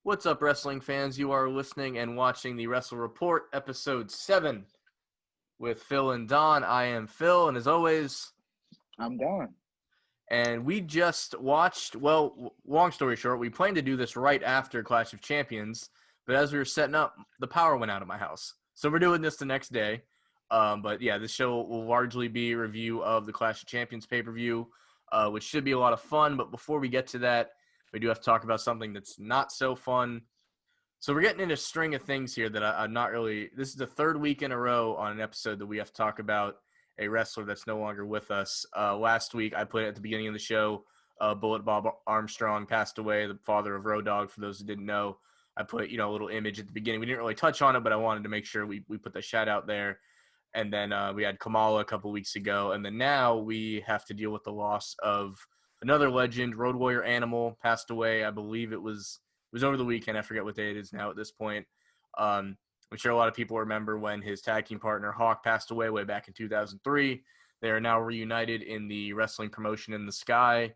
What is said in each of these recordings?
What's up, wrestling fans? You are listening and watching the Wrestle Report, episode 7, with Phil and Don. I am Phil, and as always, I'm Don. and we just watched, long story short, we planned to do this right after Clash of Champions, but as we were setting up, the power went out of my house. So we're doing this the next day. But yeah, this show will largely be a review of the Clash of Champions pay-per-view, which should be a lot of fun. But before we get to that, we do have to talk about something that's not so fun. So we're getting into a string of things here that I'm not really – this is the third week in a row on an episode that we have to talk about a wrestler that's no longer with us. Last week, I put it at the beginning of the show, Bullet Bob Armstrong passed away, the father of Road Dogg, for those who didn't know. I put, a little image at the beginning. We didn't really touch on it, but I wanted to make sure we put the shout out there. And then we had Cannella a couple weeks ago. And then now we have to deal with the loss of another legend, Road Warrior Animal, passed away. I believe it was over the weekend. I forget what day it is now at this point. I'm sure a lot of people remember when his tag team partner Hawk passed away way back in 2003. They are now reunited in the wrestling promotion in the Sky.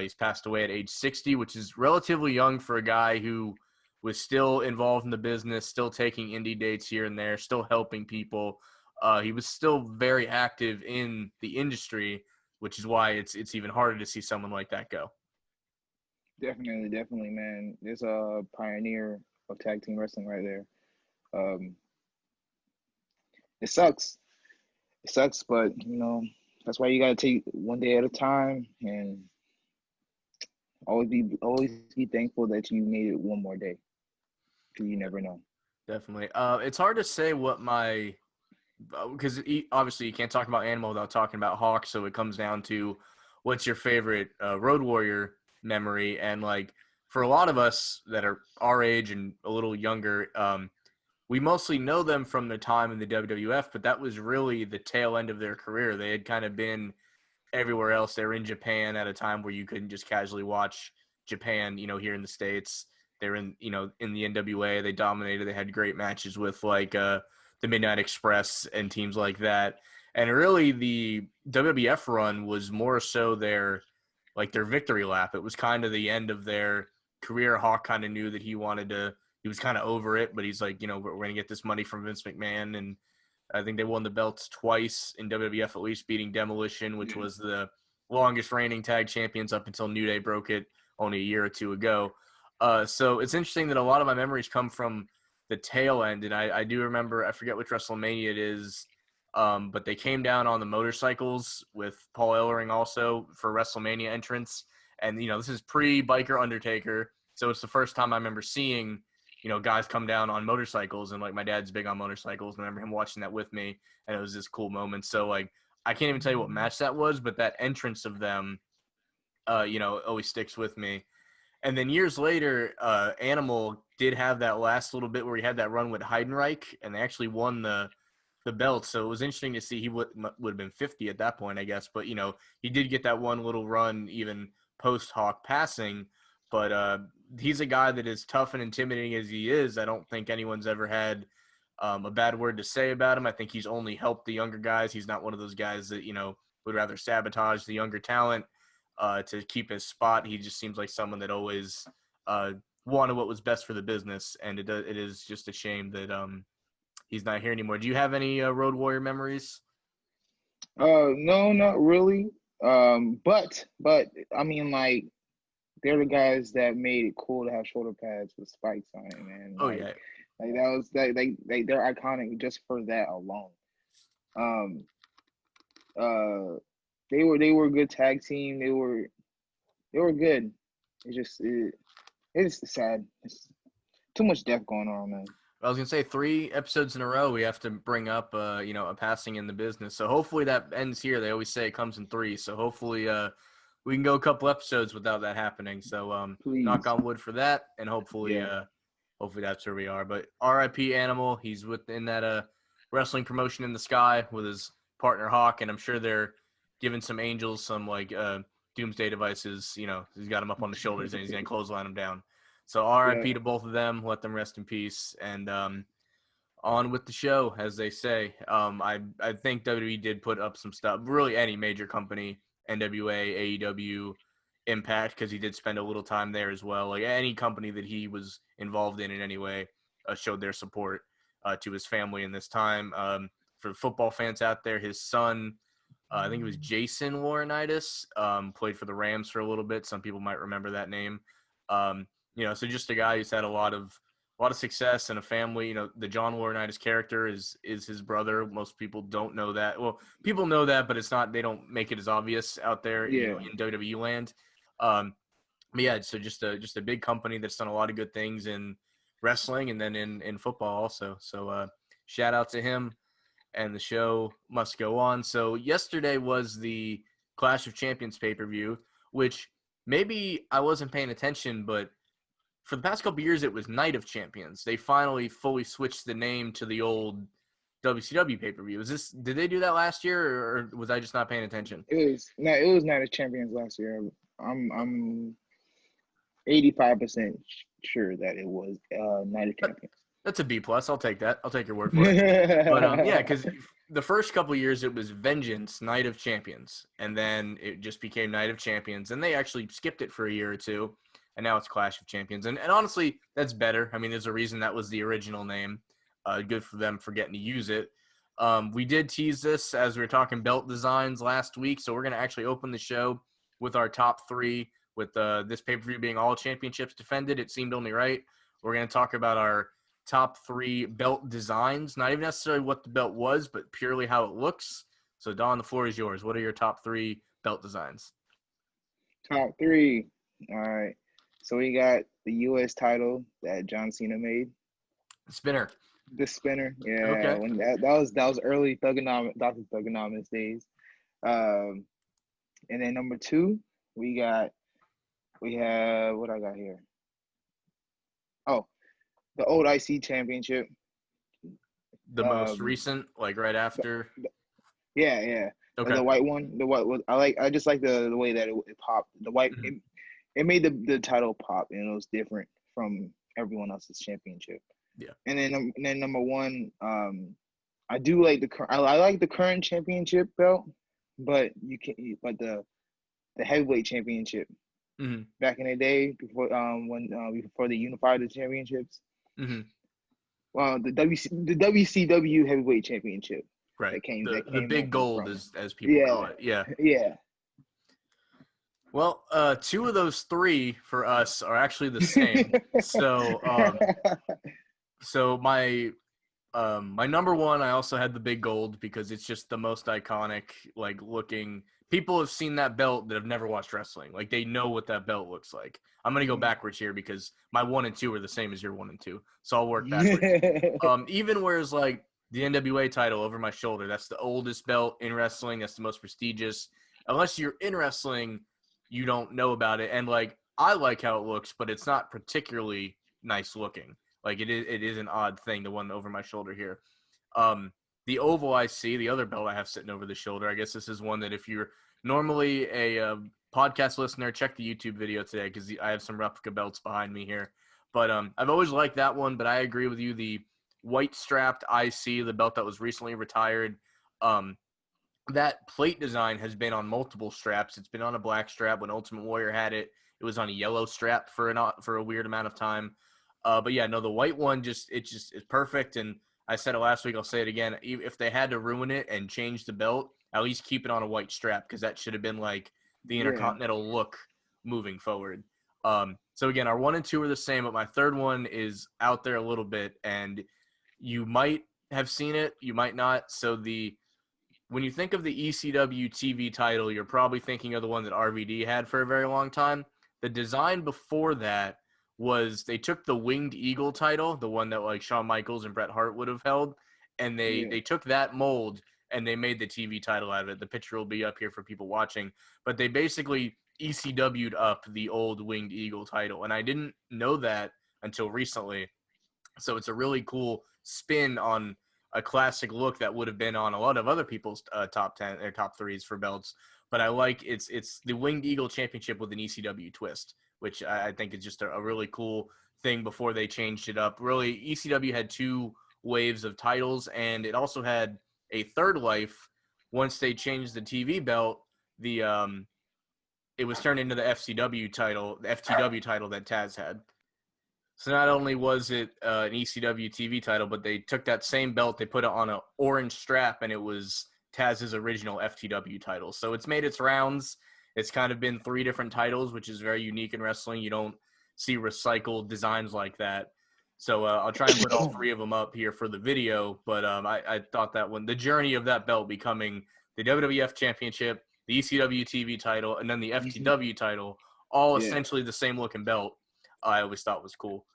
He's passed away at age 60, which is relatively young for a guy who was still involved in the business, still taking indie dates here and there, still helping people. He was still very active in the industry, which is why it's even harder to see someone like that go. Definitely, man. There's a pioneer of tag team wrestling right there. It sucks. It sucks, but that's why you gotta take one day at a time and always be thankful that you made it one more day. Because you never know. Definitely. It's hard to say what because obviously you can't talk about Animal without talking about Hawk, so it comes down to what's your favorite Road Warrior memory. And like for a lot of us that are our age and a little younger, we mostly know them from their time in the WWF, but that was really the tail end of their career. They had kind of been everywhere else. They were in Japan at a time where you couldn't just casually watch Japan, here in the States. They were in the NWA. They dominated. They had great matches with the Midnight Express and teams like that. And really the WWF run was more so their victory lap. It was kind of the end of their career. Hawk kind of knew that he was kind of over it, but he's like, we're going to get this money from Vince McMahon. And I think they won the belts twice in WWF, at least beating Demolition, which was the longest reigning tag champions up until New Day broke it only a year or two ago. So it's interesting that a lot of my memories come from the tail end. And I do remember, I forget which WrestleMania it is, but they came down on the motorcycles with Paul Ellering also for WrestleMania entrance. And, this is pre-Biker Undertaker. So it's the first time I remember seeing, guys come down on motorcycles. And, my dad's big on motorcycles. And I remember him watching that with me. And it was this cool moment. So, I can't even tell you what match that was, but that entrance of them, always sticks with me. And then years later, Animal did have that last little bit where he had that run with Heidenreich, and they actually won the belt. So it was interesting to see. He would have been 50 at that point, I guess. But, he did get that one little run even post-Hawk passing. But he's a guy that is tough and intimidating as he is. I don't think anyone's ever had a bad word to say about him. I think he's only helped the younger guys. He's not one of those guys that, would rather sabotage the younger talent to keep his spot. He just seems like someone that always wanted what was best for the business. And it is just a shame that he's not here anymore. Do you have any Road Warrior memories? No, not really. But I mean, they're the guys that made it cool to have shoulder pads with spikes on it, man. Yeah. Like that was they're iconic just for that alone. They were a good tag team. They were good. It's sad. It's too much death going on, man. I was gonna say 3 episodes in a row we have to bring up a passing in the business. So hopefully that ends here. They always say it comes in 3. So hopefully we can go a couple episodes without that happening. So knock on wood for that, and hopefully that's where we are. But R.I.P. Animal. He's within that wrestling promotion in the Sky with his partner Hawk, and I'm sure they're giving some angels some doomsday devices. He's got him up on the shoulders and he's gonna clothesline him down. So R.I.P. to both of them. Let them rest in peace. And on with the show, as they say. I think WWE did put up some stuff. Really, any major company, NWA, AEW, Impact because he did spend a little time there as well. Like any company that he was involved in any way showed their support to his family in this time. For football fans out there, his son, I think it was Jason Laurinaitis, played for the Rams for a little bit. Some people might remember that name. So just a guy who's had a lot of success and a family. The John Laurinaitis character is his brother. Most people don't know that. Well, people know that, but it's not. They don't make it as obvious out there, Yeah. in WWE land. But yeah, so just a big company that's done a lot of good things in wrestling and then in football also. So shout out to him, and the show must go on. So yesterday was the Clash of Champions pay-per-view, which maybe I wasn't paying attention, but for the past couple years it was Night of Champions. They finally fully switched the name to the old WCW pay-per-view. Did they do that last year, or was I just not paying attention? It was Night of Champions last year. I'm 85% sure that it was Night of Champions. That's a B+. I'll take that. I'll take your word for it. But yeah, because the first couple of years it was Vengeance, Night of Champions, and then it just became Night of Champions, and they actually skipped it for a year or two, and now it's Clash of Champions. And honestly, that's better. I mean, there's a reason that was the original name. Good for them for getting to use it. We did tease this as we were talking belt designs last week, so we're going to actually open the show with our top three, with this pay-per-view being all championships defended. It seemed only right. We're going to talk about our top three belt designs, not even necessarily what the belt was, but purely how it looks. So, Don, the floor is yours. What are your top three belt designs? Top three. All right. So we got the U.S. title that John Cena made. Spinner. The spinner. Yeah. Okay. When that was early Dr. Thugonomics days. And then number two, we have what I got here. Oh, the old IC championship. The most recent, like right after. Yeah. Okay. The white one. The white was I just like the way that it popped. The white it made the title pop, and it was different from everyone else's championship. Yeah. And then number one, I do like I like the current championship belt, but the heavyweight championship back in the day before before they unified the championships. Well, the WCW heavyweight championship. Right. That came the big gold, as people call it. Yeah. Yeah. Well, two of those three for us are actually the same. So my number one, I also had the big gold because it's just the most iconic, like looking. People have seen that belt that have never watched wrestling. Like they know what that belt looks like. I'm going to go backwards here because my 1 and 2 are the same as your 1 and 2. So I'll work backwards. Even whereas like the NWA title over my shoulder, that's the oldest belt in wrestling. That's the most prestigious. Unless you're in wrestling, you don't know about it. And like, I like how it looks, but it's not particularly nice looking. Like it is an odd thing, the one over my shoulder here. The oval I see, the other belt I have sitting over the shoulder, I guess this is one that if you're normally a podcast listener, check the YouTube video today because I have some replica belts behind me here. But I've always liked that one, but I agree with you. The white strapped IC, the belt that was recently retired, that plate design has been on multiple straps. It's been on a black strap when Ultimate Warrior had it. It was on a yellow strap for a weird amount of time. But yeah, no, the white one it's perfect. And I said it last week, I'll say it again. If they had to ruin it and change the belt, at least keep it on a white strap because that should have been like the Intercontinental look moving forward. So again, our 1 and 2 are the same, but my third one is out there a little bit, and you might have seen it, you might not. So when you think of the ECW TV title, you're probably thinking of the one that RVD had for a very long time. The design before that was they took the Winged Eagle title, the one that like Shawn Michaels and Bret Hart would have held, and they took that mold and they made the TV title out of it. The picture will be up here for people watching, but they basically ECW'd up the old Winged Eagle title, and I didn't know that until recently. So it's a really cool spin on a classic look that would have been on a lot of other people's top 10 or top 3s for belts. But I like it's the Winged Eagle Championship with an ECW twist, which I think is just a really cool thing before they changed it up. Really, ECW had 2 waves of titles, and it also had a third life once they changed the TV belt. it was turned into the FCW title, the FTW title that Taz had. So not only was it an ECW TV title, but they took that same belt, they put it on an orange strap, and it was Taz's original FTW title. So it's made its rounds. It's kind of been 3 different titles, which is very unique in wrestling. You don't see recycled designs like that. So I'll try and put all 3 of them up here for the video. But I thought that the journey of that belt becoming the WWF Championship, the ECW TV title, and then the FTW title, all essentially the same looking belt, I always thought was cool.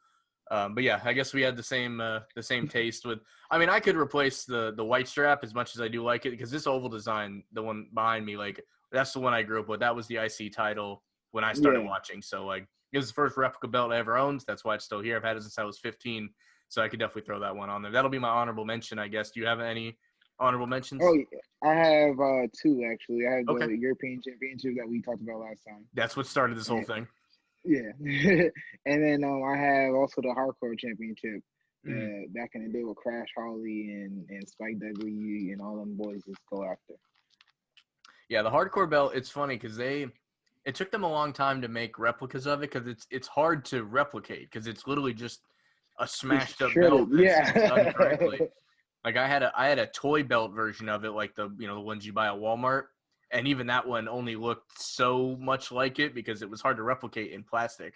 But yeah, I guess we had the same taste with. I mean, I could replace the white strap as much as I do like it, because this oval design, the one behind me, like that's the one I grew up with. That was the IC title when I started watching. So like, it was the first replica belt I ever owned. That's why it's still here. I've had it since I was 15, so I could definitely throw that one on there. That'll be my honorable mention, I guess. Do you have any honorable mentions? Oh, I have 2 actually. I have the European Championship that we talked about last time. That's what started this whole thing. Yeah. And then I have also the Hardcore Championship back in the day with Crash Holly and Spike Dudley and all them boys just go after. Yeah, the Hardcore belt, it's funny because it took them a long time to make replicas of it, because it's hard to replicate, because it's literally just a smashed up belt that's done correctly. Like I had a toy belt version of it, like the ones you buy at Walmart. And even that one only looked so much like it because it was hard to replicate in plastic.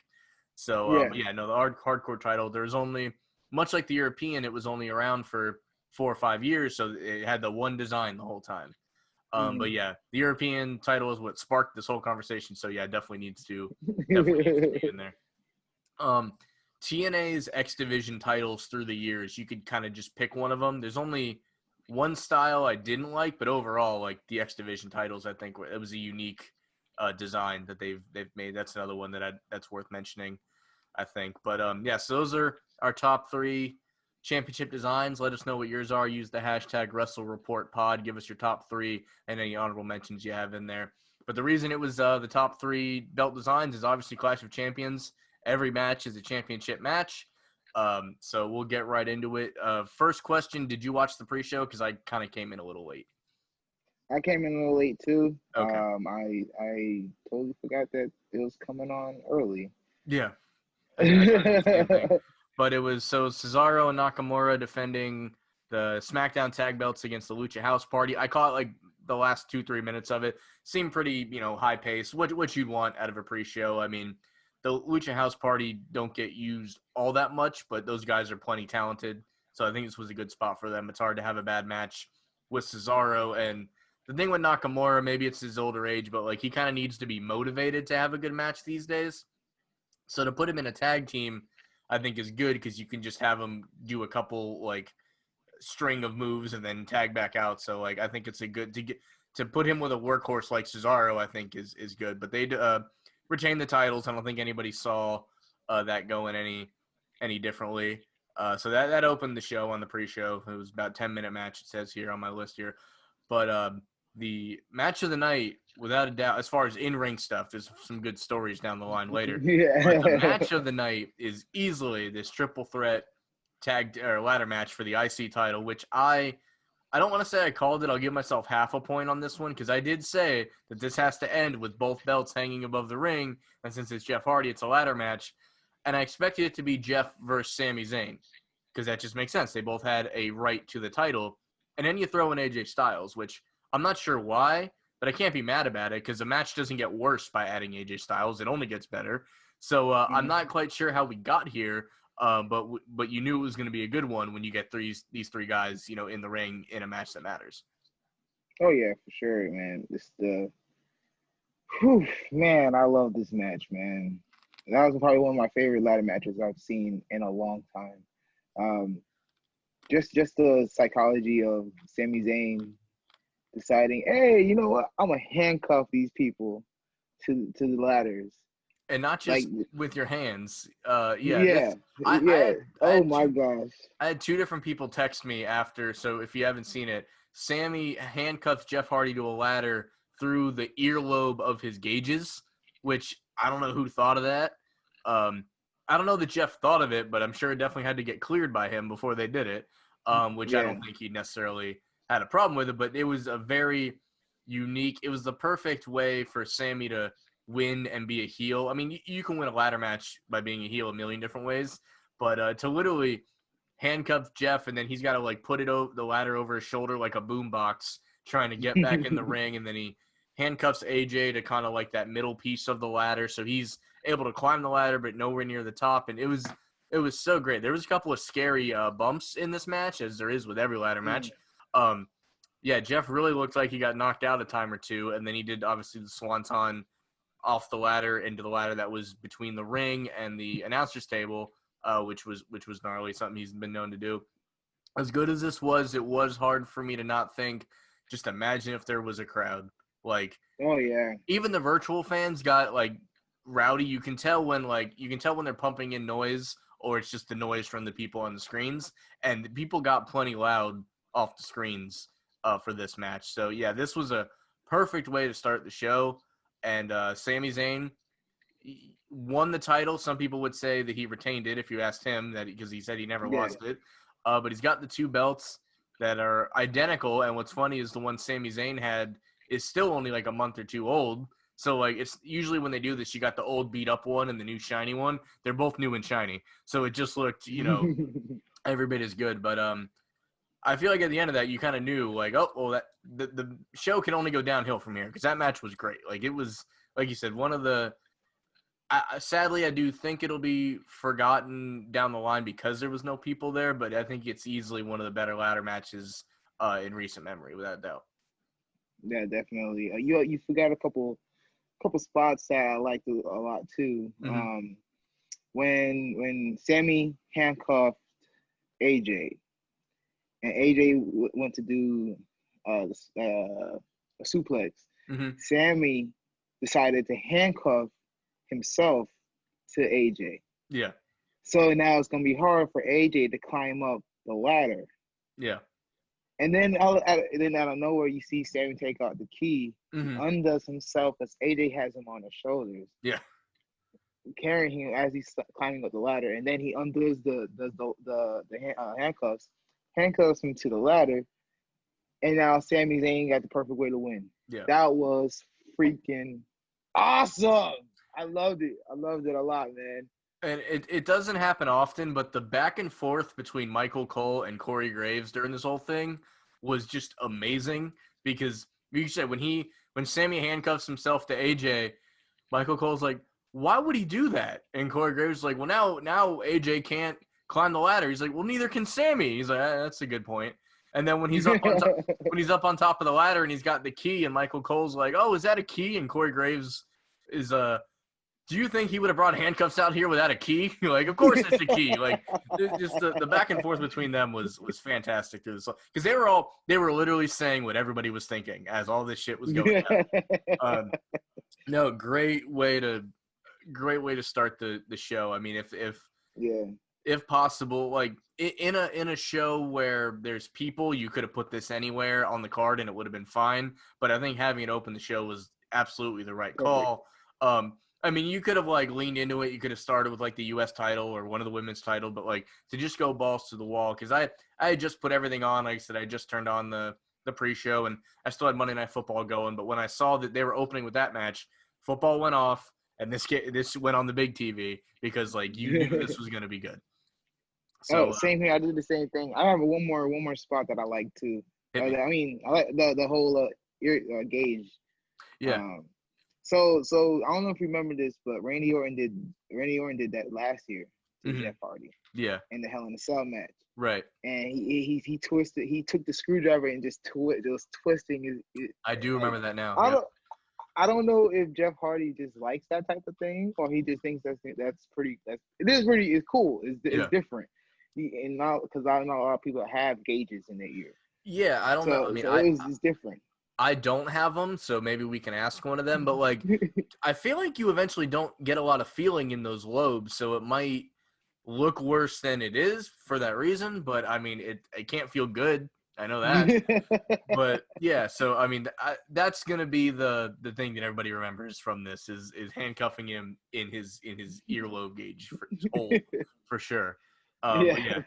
So, the hardcore title, there's only, much like the European, it was only around for 4 or 5 years. So it had the one design the whole time. But yeah, the European title is what sparked this whole conversation. So yeah, it definitely needs to be in there. TNA's X Division titles through the years, you could kind of just pick one of them. There's only one style I didn't like, but overall, like the X Division titles, I think it was a unique design that they've made. That's another one that's worth mentioning, I think. But so those are our top 3 championship designs. Let us know what yours are. Use the hashtag WrestleReportPod. Give us your top 3 and any honorable mentions you have in there. But the reason it was the top 3 belt designs is obviously Clash of Champions. Every match is a championship match. So we'll get right into it. First question, did you watch the pre-show? Because I kind of came in a little late. I came in a little late too. Okay. I totally forgot that it was coming on early. Yeah. I tried to do the same thing. But it was Cesaro and Nakamura defending the SmackDown tag belts against the Lucha House Party. I caught like the last 2-3 minutes of it. Seemed pretty, high pace. What you'd want out of a pre-show. I mean, the Lucha House Party don't get used all that much, but those guys are plenty talented. So I think this was a good spot for them. It's hard to have a bad match with Cesaro. And the thing with Nakamura, maybe it's his older age, but like he kind of needs to be motivated to have a good match these days. So to put him in a tag team, I think is good, because you can just have him do a couple like string of moves and then tag back out. So like I think it's a good to put him with a workhorse like Cesaro, I think is good. But they retain the titles. I don't think anybody saw that going any differently. So that opened the show on the pre-show. It was about a 10-minute match, it says here on my list here. But the match of the night, without a doubt, as far as in-ring stuff, there's some good stories down the line later. Yeah. But the match of the night is easily this triple threat tag or ladder match for the IC title, which I don't want to say I called it. I'll give myself half a point on this one, because I did say that this has to end with both belts hanging above the ring. And since it's Jeff Hardy, it's a ladder match. And I expected it to be Jeff versus Sami Zayn, because that just makes sense. They both had a right to the title. And then you throw in AJ Styles, which I'm not sure why, but I can't be mad about it, because the match doesn't get worse by adding AJ Styles. It only gets better. So I'm not quite sure how we got here. But you knew it was going to be a good one when you get these 3 guys, in the ring in a match that matters. Oh yeah, for sure, man. Man, I love this match, man. That was probably one of my favorite ladder matches I've seen in a long time. Just the psychology of Sami Zayn deciding, hey, you know what? I'm gonna handcuff these people to the ladders. And not just with your hands. Oh my gosh. I had 2 different people text me after. So if you haven't seen it, Sammy handcuffs Jeff Hardy to a ladder through the earlobe of his gauges, which I don't know who thought of that. I don't know that Jeff thought of it, but I'm sure it definitely had to get cleared by him before they did it, which I don't think he necessarily had a problem with it. But it was a very unique – it was the perfect way for Sammy to win and be a heel. I mean, you can win a ladder match by being a heel a million different ways, but to literally handcuff Jeff and then he's got to like put the ladder over his shoulder like a boombox, trying to get back in the ring, and then he handcuffs AJ to kind of like that middle piece of the ladder, so he's able to climb the ladder but nowhere near the top, and it was so great. There was a couple of scary bumps in this match, as there is with every ladder match. Yeah, Jeff really looked like he got knocked out a time or two, and then he did obviously the swanton off the ladder into the ladder that was between the ring and the announcer's table, which was gnarly, something he's been known to do. As good as this was, it was hard for me to not think, just imagine if there was a crowd. Like, oh yeah, even the virtual fans got like rowdy. You can tell when they're pumping in noise or it's just the noise from the people on the screens, and the people got plenty loud off the screens for this match. So yeah, this was a perfect way to start the show. And Sami Zayn won the title. Some people would say that he retained it if you asked him, that because he said he never lost it. But he's got the two belts that are identical. And what's funny is the one Sami Zayn had is still only like a month or two old. So like it's usually when they do this, you got the old beat up one and the new shiny one. They're both new and shiny. So it just looked, every bit as good. But I feel like at the end of that, you kind of knew like, oh, well, that the show can only go downhill from here, because that match was great. Like it was, like you said, one of the. Sadly, I do think it'll be forgotten down the line because there was no people there, but I think it's easily one of the better ladder matches in recent memory, without a doubt. Yeah, definitely. You forgot a couple spots that I liked a lot too. Mm-hmm. When Sammy handcuffed AJ, and AJ went to do a suplex, Mm-hmm. Sammy decided to handcuff himself to AJ. Yeah. So now it's gonna be hard for AJ to climb up the ladder. Yeah. And then out of nowhere, you see Sammy take out the key, Mm-hmm. undoes himself as AJ has him on his shoulders, Yeah. carrying him as he's climbing up the ladder, and then he undoes the handcuffs him to the ladder, and now Sami Zayn got the perfect way to win. Yeah. That was freaking awesome. I loved it. I loved it a lot, man. And it doesn't happen often, but the back and forth between Michael Cole and Corey Graves during this whole thing was just amazing, because you said when Sammy handcuffs himself to AJ, Michael Cole's like, why would he do that? And Corey Graves is like, well, now AJ can't climb the ladder. He's like, well, neither can Sammy. He's like, that's a good point. And then when he's up on top of the ladder and he's got the key, and Michael Cole's like, oh, is that a key? And Corey Graves is do you think he would have brought handcuffs out here without a key? Like, of course it's a key. Like, just the back and forth between them was fantastic. Because they were literally saying what everybody was thinking as all this shit was going down. No, great way to start the show. I mean, if possible, like in a show where there's people, you could have put this anywhere on the card and it would have been fine. But I think having it open the show was absolutely the right call. I mean, you could have like leaned into it. You could have started with like the U.S. title or one of the women's title, but like to just go balls to the wall, because I had just put everything on. Like I said, I just turned on the pre-show and I still had Monday Night Football going. But when I saw that they were opening with that match, football went off and this went on the big TV, because like you knew this was going to be good. So same here. I did the same thing. I have one more spot that I like too. I like the whole gauge. Yeah. So I don't know if you remember this, but Randy Orton did that last year to Jeff Hardy. Yeah. In the Hell in a Cell match. Right. And he twisted. He took the screwdriver and just twisting his. I do remember that now. I don't know if Jeff Hardy just likes that type of thing, or he just thinks it's cool. It's different. And now, because I know a lot of people have gauges in their ear. Yeah, I don't know. I mean, it's different. I don't have them, so maybe we can ask one of them. But, like, I feel like you eventually don't get a lot of feeling in those lobes, so it might look worse than it is for that reason. But, I mean, it can't feel good. I know that. But, yeah, so, I mean, that's going to be the thing that everybody remembers from this is handcuffing him in his earlobe gauge for sure. But yeah.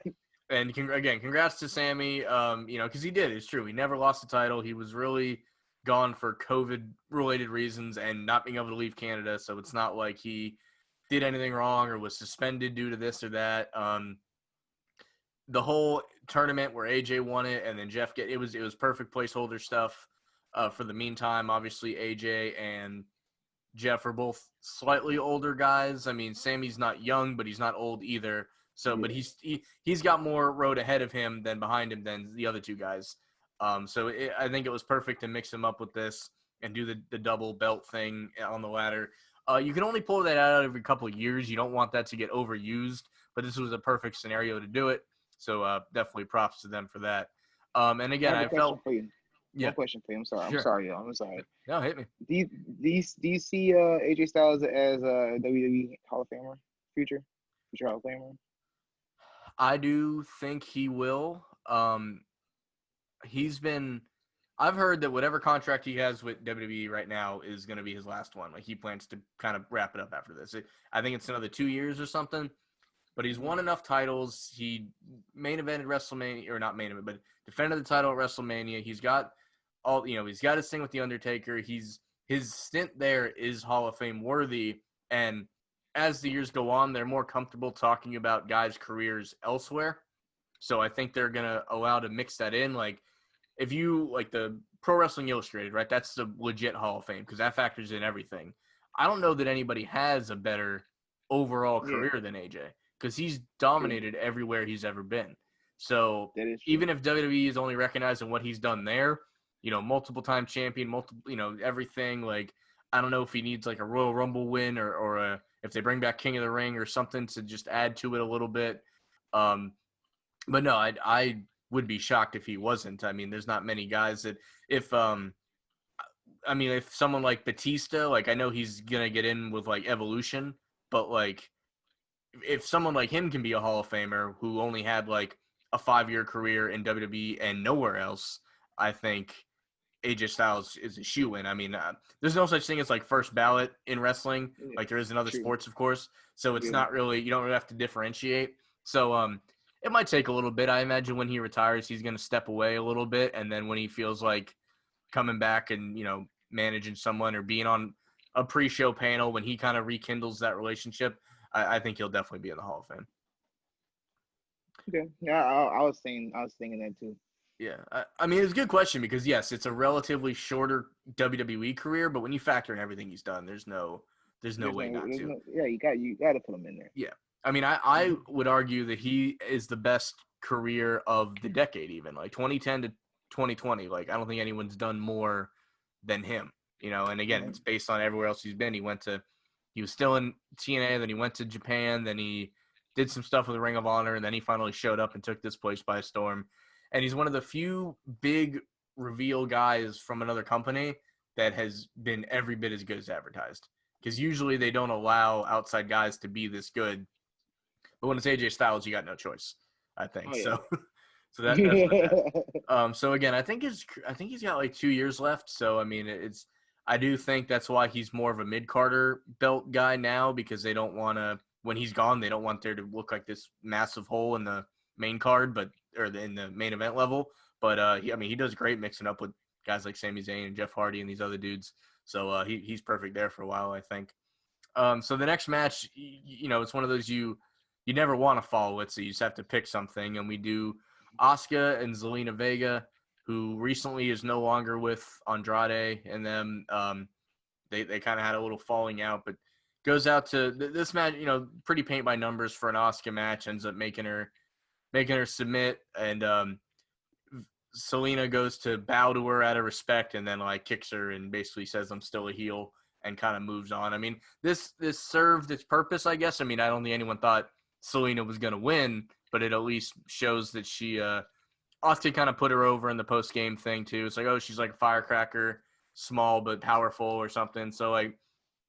And again, congrats to Sammy. Because he did. It's true. He never lost the title. He was really gone for COVID-related reasons and not being able to leave Canada, so it's not like he did anything wrong or was suspended due to this or that. The whole tournament where AJ won it and then Jeff it was perfect placeholder stuff for the meantime. Obviously, AJ and Jeff are both slightly older guys. I mean, Sammy's not young, but he's not old either. So, but he's got more road ahead of him than behind him than the other two guys. I think it was perfect to mix him up with this and do the double belt thing on the ladder. You can only pull that out every couple of years. You don't want that to get overused, but this was a perfect scenario to do it. So definitely props to them for that. And again, I felt for you. Yeah. One question for you. I'm sorry. Sure. I'm sorry, y'all. I'm sorry. No, hit me. Do you see AJ Styles as a WWE Hall of Famer? Future Hall of Famer? I do think he will. I've heard that whatever contract he has with WWE right now is going to be his last one. Like, he plans to kind of wrap it up after this. I think it's another 2 years or something. But he's won enough titles. He main evented WrestleMania, or not main event, but defended the title at WrestleMania. He's got he's got his thing with The Undertaker. His stint there is Hall of Fame worthy. And as the years go on, they're more comfortable talking about guys' careers elsewhere. So I think they're going to allow to mix that in. Like, if you, like the Pro Wrestling Illustrated, right, that's the legit Hall of Fame because that factors in everything. I don't know that anybody has a better overall career than AJ. Because he's dominated everywhere he's ever been. So even if WWE is only recognizing what he's done there, multiple-time champion, everything. Like, I don't know if he needs like a Royal Rumble win or if they bring back King of the Ring or something to just add to it a little bit. But no, I would be shocked if he wasn't. I mean, there's not many guys that if someone like Batista, like I know he's gonna get in with like Evolution, but like, if someone like him can be a Hall of Famer who only had like a 5-year career in WWE and nowhere else, I think AJ Styles is a shoo-in. I mean, there's no such thing as like first ballot in wrestling, like there is in other sports, of course. So it's not really, you don't really have to differentiate. So it might take a little bit. I imagine when he retires, he's going to step away a little bit. And then when he feels like coming back and, managing someone or being on a pre-show panel, when he kind of rekindles that relationship, I think he'll definitely be in the Hall of Fame. Okay. Yeah, I was thinking that too. Yeah. I mean, it's a good question because, yes, it's a relatively shorter WWE career, but when you factor in everything he's done, there's no way not to. You got to put him in there. Yeah. I mean, I would argue that he is the best career of the decade even. Like, 2010 to 2020, like, I don't think anyone's done more than him, And, again, it's based on everywhere else he's been. He was still in TNA, then he went to Japan, then he did some stuff with the Ring of Honor, and then he finally showed up and took this place by storm. And he's one of the few big reveal guys from another company that has been every bit as good as advertised. Because usually they don't allow outside guys to be this good. But when it's AJ Styles, you got no choice, I think. So that's that. So again, I think he's got like 2 years left. So I mean, I do think that's why he's more of a mid-carder belt guy now, because they don't want to, when he's gone, they don't want there to look like this massive hole in the main card, in the main event level. But he does great mixing up with guys like Sami Zayn and Jeff Hardy and these other dudes. So he's perfect there for a while, I think. So the next match, it's one of those you never want to follow it, so you just have to pick something. And we do Asuka and Zelina Vega, who recently is no longer with Andrade, and them. They kind of had a little falling out, but goes out to this match. Pretty paint by numbers for an Asuka match. Ends up making her submit, and Selena goes to bow to her out of respect, and then like kicks her and basically says, "I'm still a heel," and kind of moves on. I mean, this served its purpose, I guess. I mean, I don't think anyone thought Selena was going to win, but it at least shows that she Asuka kind of put her over in the post-game thing, too. It's like, oh, she's like a firecracker, small but powerful or something. So, like,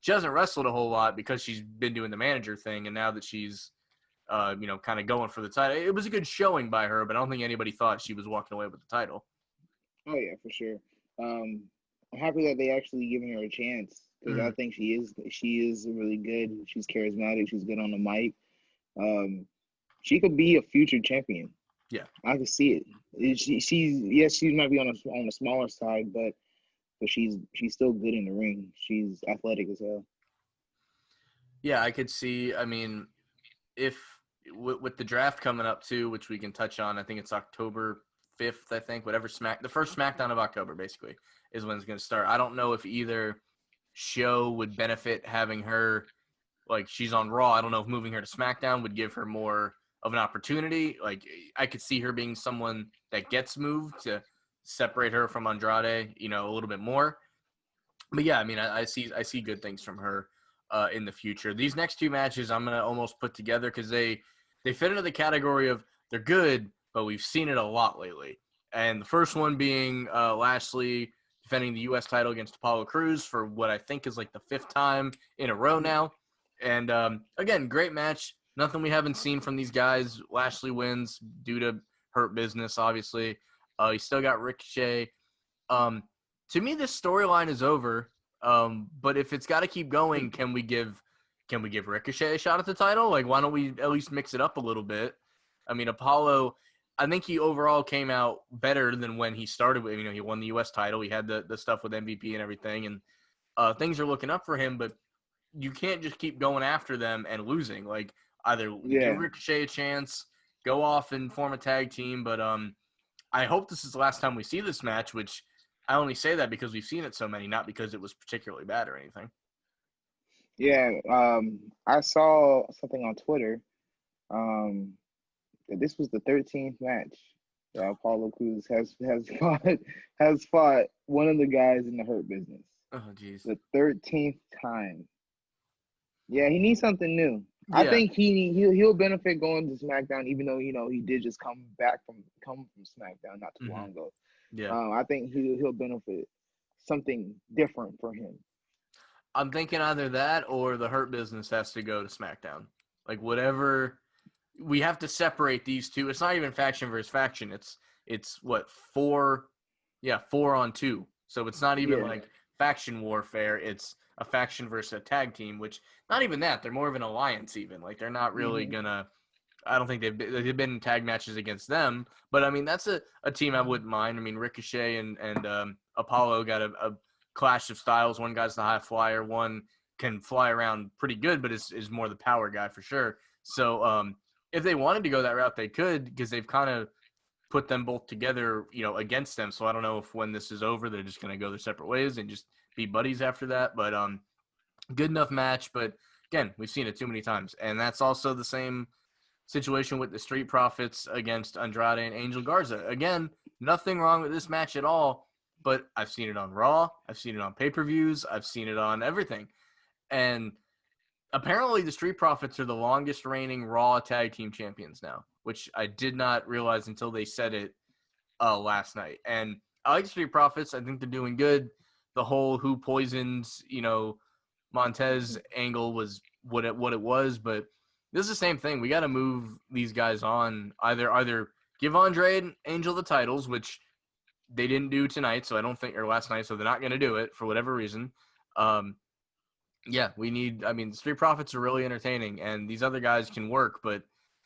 she hasn't wrestled a whole lot because she's been doing the manager thing, and now that she's, kind of going for the title. It was a good showing by her, but I don't think anybody thought she was walking away with the title. Oh, yeah, for sure. I'm happy that they actually giving her a chance because I think she is really good. She's charismatic. She's good on the mic. She could be a future champion. Yeah, I can see it. She might be on the smaller side, but but she's still good in the ring. She's athletic as hell. Yeah, I could see. I mean, if with the draft coming up too, which we can touch on, I think it's October 5th. I think whatever the first SmackDown of October basically is when it's going to start. I don't know if either show would benefit having her. Like, she's on Raw. I don't know if moving her to SmackDown would give her more of an opportunity. Like, I could see her being someone that gets moved to separate her from Andrade, a little bit more. But yeah, I mean, I see good things from her in the future. These next two matches I'm gonna almost put together because they fit into the category of they're good, but we've seen it a lot lately. And the first one being Lashley defending the U.S. title against Apollo Crews for what I think is like the 5th time in a row now. And again, great match. Nothing we haven't seen from these guys. Lashley wins due to Hurt Business, obviously. He still got Ricochet. To me, this storyline is over. But if it's got to keep going, can we give Ricochet a shot at the title? Like, why don't we at least mix it up a little bit? I mean, Apollo, I think he overall came out better than when he started. He won the U.S. title. He had the stuff with MVP and everything, and things are looking up for him. But you can't just keep going after them and losing. Like, either give Ricochet a chance, go off and form a tag team. But I hope this is the last time we see this match, which I only say that because we've seen it so many, not because it was particularly bad or anything. Yeah, I saw something on Twitter that this was the 13th match that Apollo Crews has fought one of the guys in the Hurt Business. Oh, jeez. The 13th time. Yeah, he needs something new. Yeah. I think he'll benefit going to SmackDown, even though he did just come from SmackDown not too long ago. Yeah. I think he'll benefit something different for him. I'm thinking either that or the Hurt Business has to go to SmackDown. Like, whatever. We have to separate these two. It's not even faction versus faction. It's what, 4 on 2. So it's not even like faction warfare. It's a faction versus a tag team, which not even that. They're more of an alliance even. Like, they're not really gonna – I don't think they've been in tag matches against them. But, I mean, that's a team I wouldn't mind. I mean, Ricochet and Apollo got a clash of styles. One guy's the high flyer. One can fly around pretty good, but is more the power guy for sure. So if they wanted to go that route, they could, because they've kind of put them both together, against them. So I don't know if when this is over, they're just going to go their separate ways and just be buddies after that. But good enough match. But again, we've seen it too many times. And that's also the same situation with the Street Profits against Andrade and Angel Garza. Again, nothing wrong with this match at all. But I've seen it on Raw. I've seen it on pay-per-views. I've seen it on everything. And apparently the Street Profits are the longest reigning Raw tag team champions now, which I did not realize until they said it last night. And I like the Street Profits. I think they're doing good. The whole who poisons, Montez angle was what it was. But this is the same thing. We got to move these guys on. Either give Andre and Angel the titles, which they didn't do tonight, so I don't think, or last night, so they're not going to do it for whatever reason. We need, the Street Profits are really entertaining, and these other guys can work, but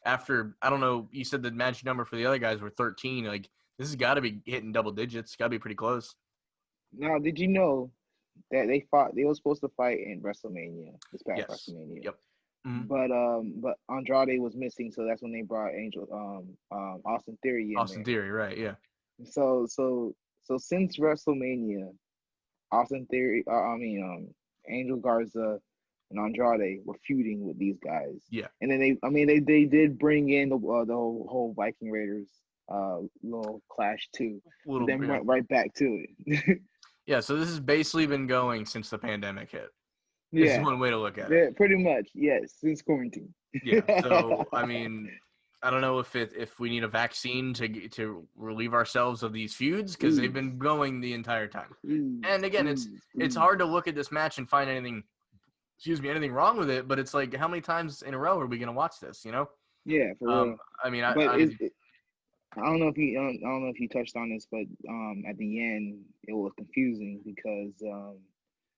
after, I don't know, you said the magic number for the other guys were 13. Like, this has got to be hitting double digits. Got to be pretty close. Now, did you know that they were supposed to fight in WrestleMania, this past WrestleMania? Yep. Mm-hmm. But Andrade was missing, so that's when they brought Austin Theory in. Austin Theory, right? Yeah. So since WrestleMania, Austin Theory, Angel Garza and Andrade were feuding with these guys. Yeah. And then they did bring in the whole Viking Raiders little clash too. Then went right back to it. Yeah, so this has basically been going since the pandemic hit. This is one way to look at it. Yeah, pretty much. Yes, since quarantine. Yeah. So I don't know if we need a vaccine to relieve ourselves of these feuds, because they've been going the entire time. And again, it's hard to look at this match and find anything wrong with it. But it's like, how many times in a row are we going to watch this? Yeah, for real. I don't know if you touched on this, but at the end it was confusing because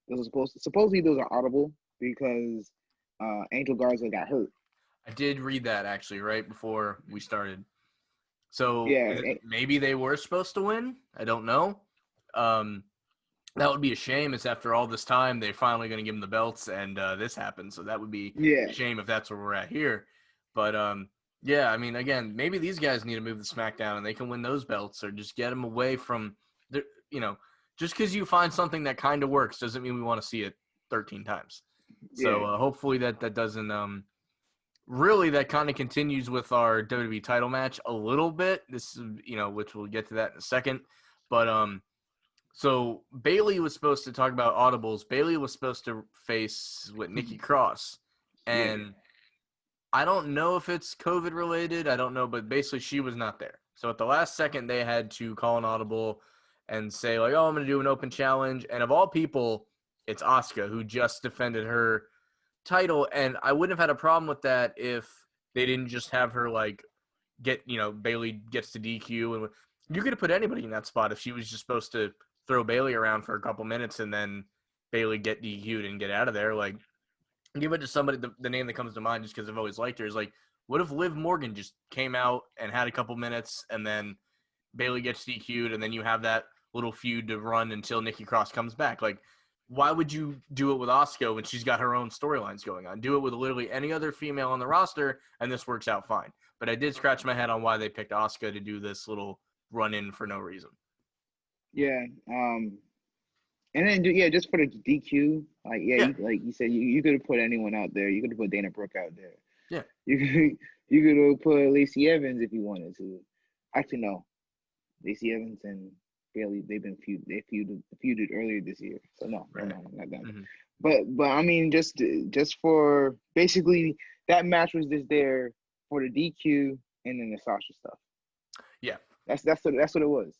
it was supposedly those are audible because Angel Garza got hurt. I did read that actually right before we started. So yeah, maybe they were supposed to win. I don't know. That would be a shame. It's after all this time they're finally going to give them the belts, and this happened. So that would be Yeah, a shame if that's where we're at here. But yeah, I mean, again, maybe these guys need to move the SmackDown and they can win those belts, or just get them away from the. Just because you find something that kind of works doesn't mean we want to see it 13 times. So yeah, hopefully that doesn't really, that kind of continues with our WWE title match a little bit. This is, which we'll get to that in a second. But so Bailey was supposed to talk about audibles. Bailey was supposed to face with Nikki Cross, yeah. and I don't know if it's COVID related. I don't know, but basically she was not there. So at the last second, they had to call an audible and say like, "Oh, I'm going to do an open challenge." And of all people, it's Asuka who just defended her title, and I wouldn't have had a problem with that if they didn't just have her like Bailey gets to DQ, and you could have put anybody in that spot if she was just supposed to throw Bailey around for a couple minutes and then Bailey get DQ'd and get out of there. Like, give it to somebody. The name that comes to mind, just because I've always liked her, is like, what if Liv Morgan just came out and had a couple minutes and then Bailey gets DQ'd, and then you have that little feud to run until Nikki Cross comes back? Like, why would you do it with Asuka when she's got her own storylines going on? Do it with literally any other female on the roster, and this works out fine. But I did scratch my head on why they picked Asuka to do this little run-in for no reason. Yeah. And then yeah, just for the DQ, like yeah, Yeah, like you said, you could have put anyone out there. You could have put Dana Brooke out there. yeah. You could you could have put Lacey Evans if you wanted to. Actually, no, Lacey Evans and Bailey, they feuded earlier this year. So no, never Right. mind, not them. Mm-hmm. But I mean, just for basically that match was just there for the DQ and then the Sasha stuff. Yeah. That's what it was.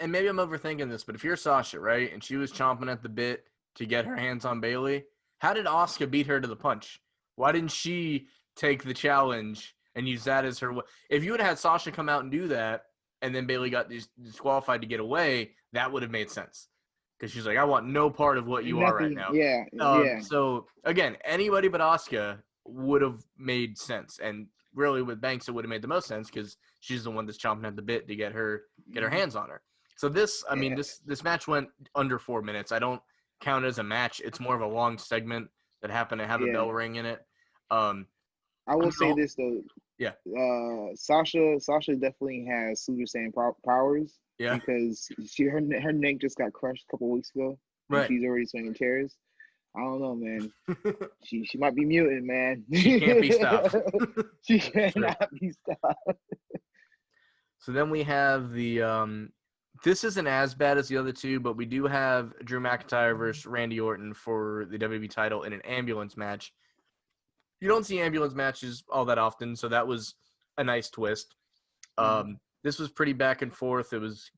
And maybe I'm overthinking this, but if you're Sasha, right, and she was chomping at the bit to get her hands on Bailey, how did Asuka beat her to the punch? Why didn't she take the challenge and use that as her? If you would have had Sasha come out and do that, and then Bailey got disqualified to get away, that would have made sense. Because she's like, I want no part of what you are right Nothing. now. Yeah, yeah, So again, anybody but Asuka would have made sense, and really with Banks, it would have made the most sense because she's the one that's chomping at the bit to get her hands on her. So this, I mean, yeah. this match went under 4 minutes. I don't count it as a match. It's more of a long segment that happened to have a Yeah. bell ring in it. Um, I I'm will say gonna, this though. yeah, Sasha definitely has Super Saiyan powers yeah, because her neck just got crushed a couple weeks ago and right. she's already swinging chairs. I don't know, man. She might be mutant, man. She can't be stopped. She True. cannot be stopped. So then we have the this isn't as bad as the other two, but we do have Drew McIntyre versus Randy Orton for the WWE title in an ambulance match. You don't see ambulance matches all that often, so that was a nice twist. This was pretty back and forth. It was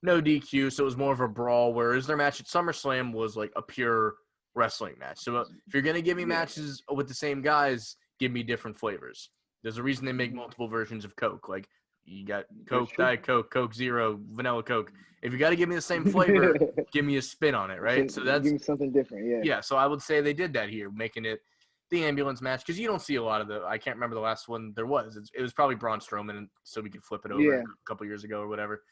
no DQ, so it was more of a brawl, whereas their match at SummerSlam was like a pure wrestling match. So if you're going to give me matches with the same guys, give me different flavors. There's a reason they make multiple versions of Coke. Like, you got Coke, Diet Coke, Coke Zero, Vanilla Coke. If you got to give me the same flavor, give me a spin on it, right? So Give me something different, yeah. yeah, so I would say they did that here, making it the ambulance match, because you don't see a lot of I can't remember the last one there was. It was probably Braun Strowman, so we could flip it over Yeah. a couple years ago or whatever.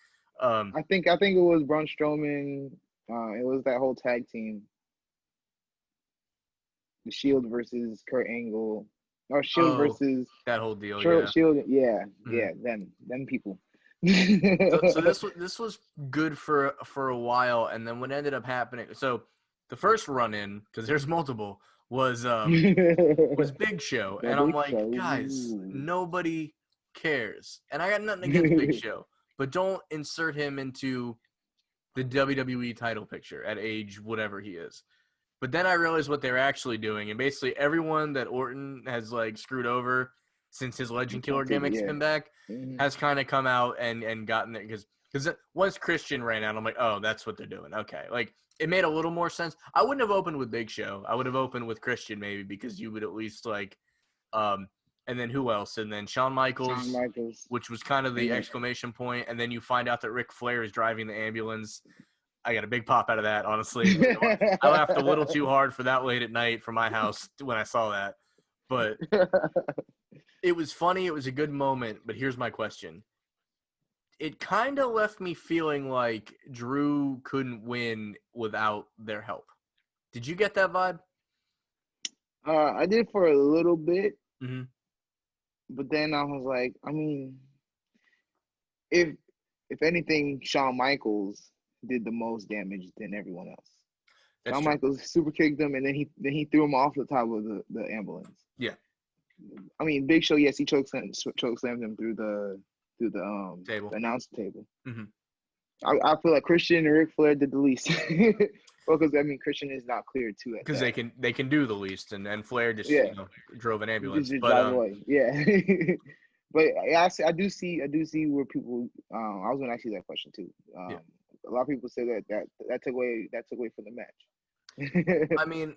I think it was Braun Strowman. It was that whole tag team. The Shield versus Kurt Angle. Or Shield versus that whole deal. Shield. Yeah, Mm-hmm. them people. So this was good for a while, and then what ended up happening. So the first run in, because there's multiple, was Big Show, The and I'm Big like, Show. guys, Ooh. nobody cares, and I got nothing against Big Show, but don't insert him into the WWE title picture at age whatever he is. But then I realized what they're actually doing, and basically everyone that Orton has like screwed over since his Legend Killer gimmick's been back has kind of come out and gotten it, because once Christian ran out, I'm like, oh, that's what they're doing. Okay, like it made a little more sense. I wouldn't have opened with Big Show. I would have opened with Christian maybe, because you would at least like, and then who else? And then Shawn Michaels, which was kind of the exclamation point, and then you find out that Ric Flair is driving the ambulance. I got a big pop out of that, honestly. I laughed a little too hard for that late at night from my house when I saw that. But it was funny. It was a good moment. But here's my question. it kind of left me feeling like Drew couldn't win without their help. Did you get that vibe? I did for a little bit, Mm-hmm. but then I was like, I mean, if anything, Shawn Michaels did the most damage than everyone else. That's Shawn true. Michaels super kicked him, and then he threw him off the top of the ambulance. Yeah. I mean, Big Show, yes, he chokeslammed him through the Table. announce table. Mm-hmm. I feel like Christian and Ric Flair did the least. Well, because I mean, Christian is not cleared too at Because that. they can do the least, and Flair just drove an ambulance. Just But drive away. Yeah. But I do see where people. I was gonna ask you that question too. yeah. A lot of people say that took away from the match. I mean,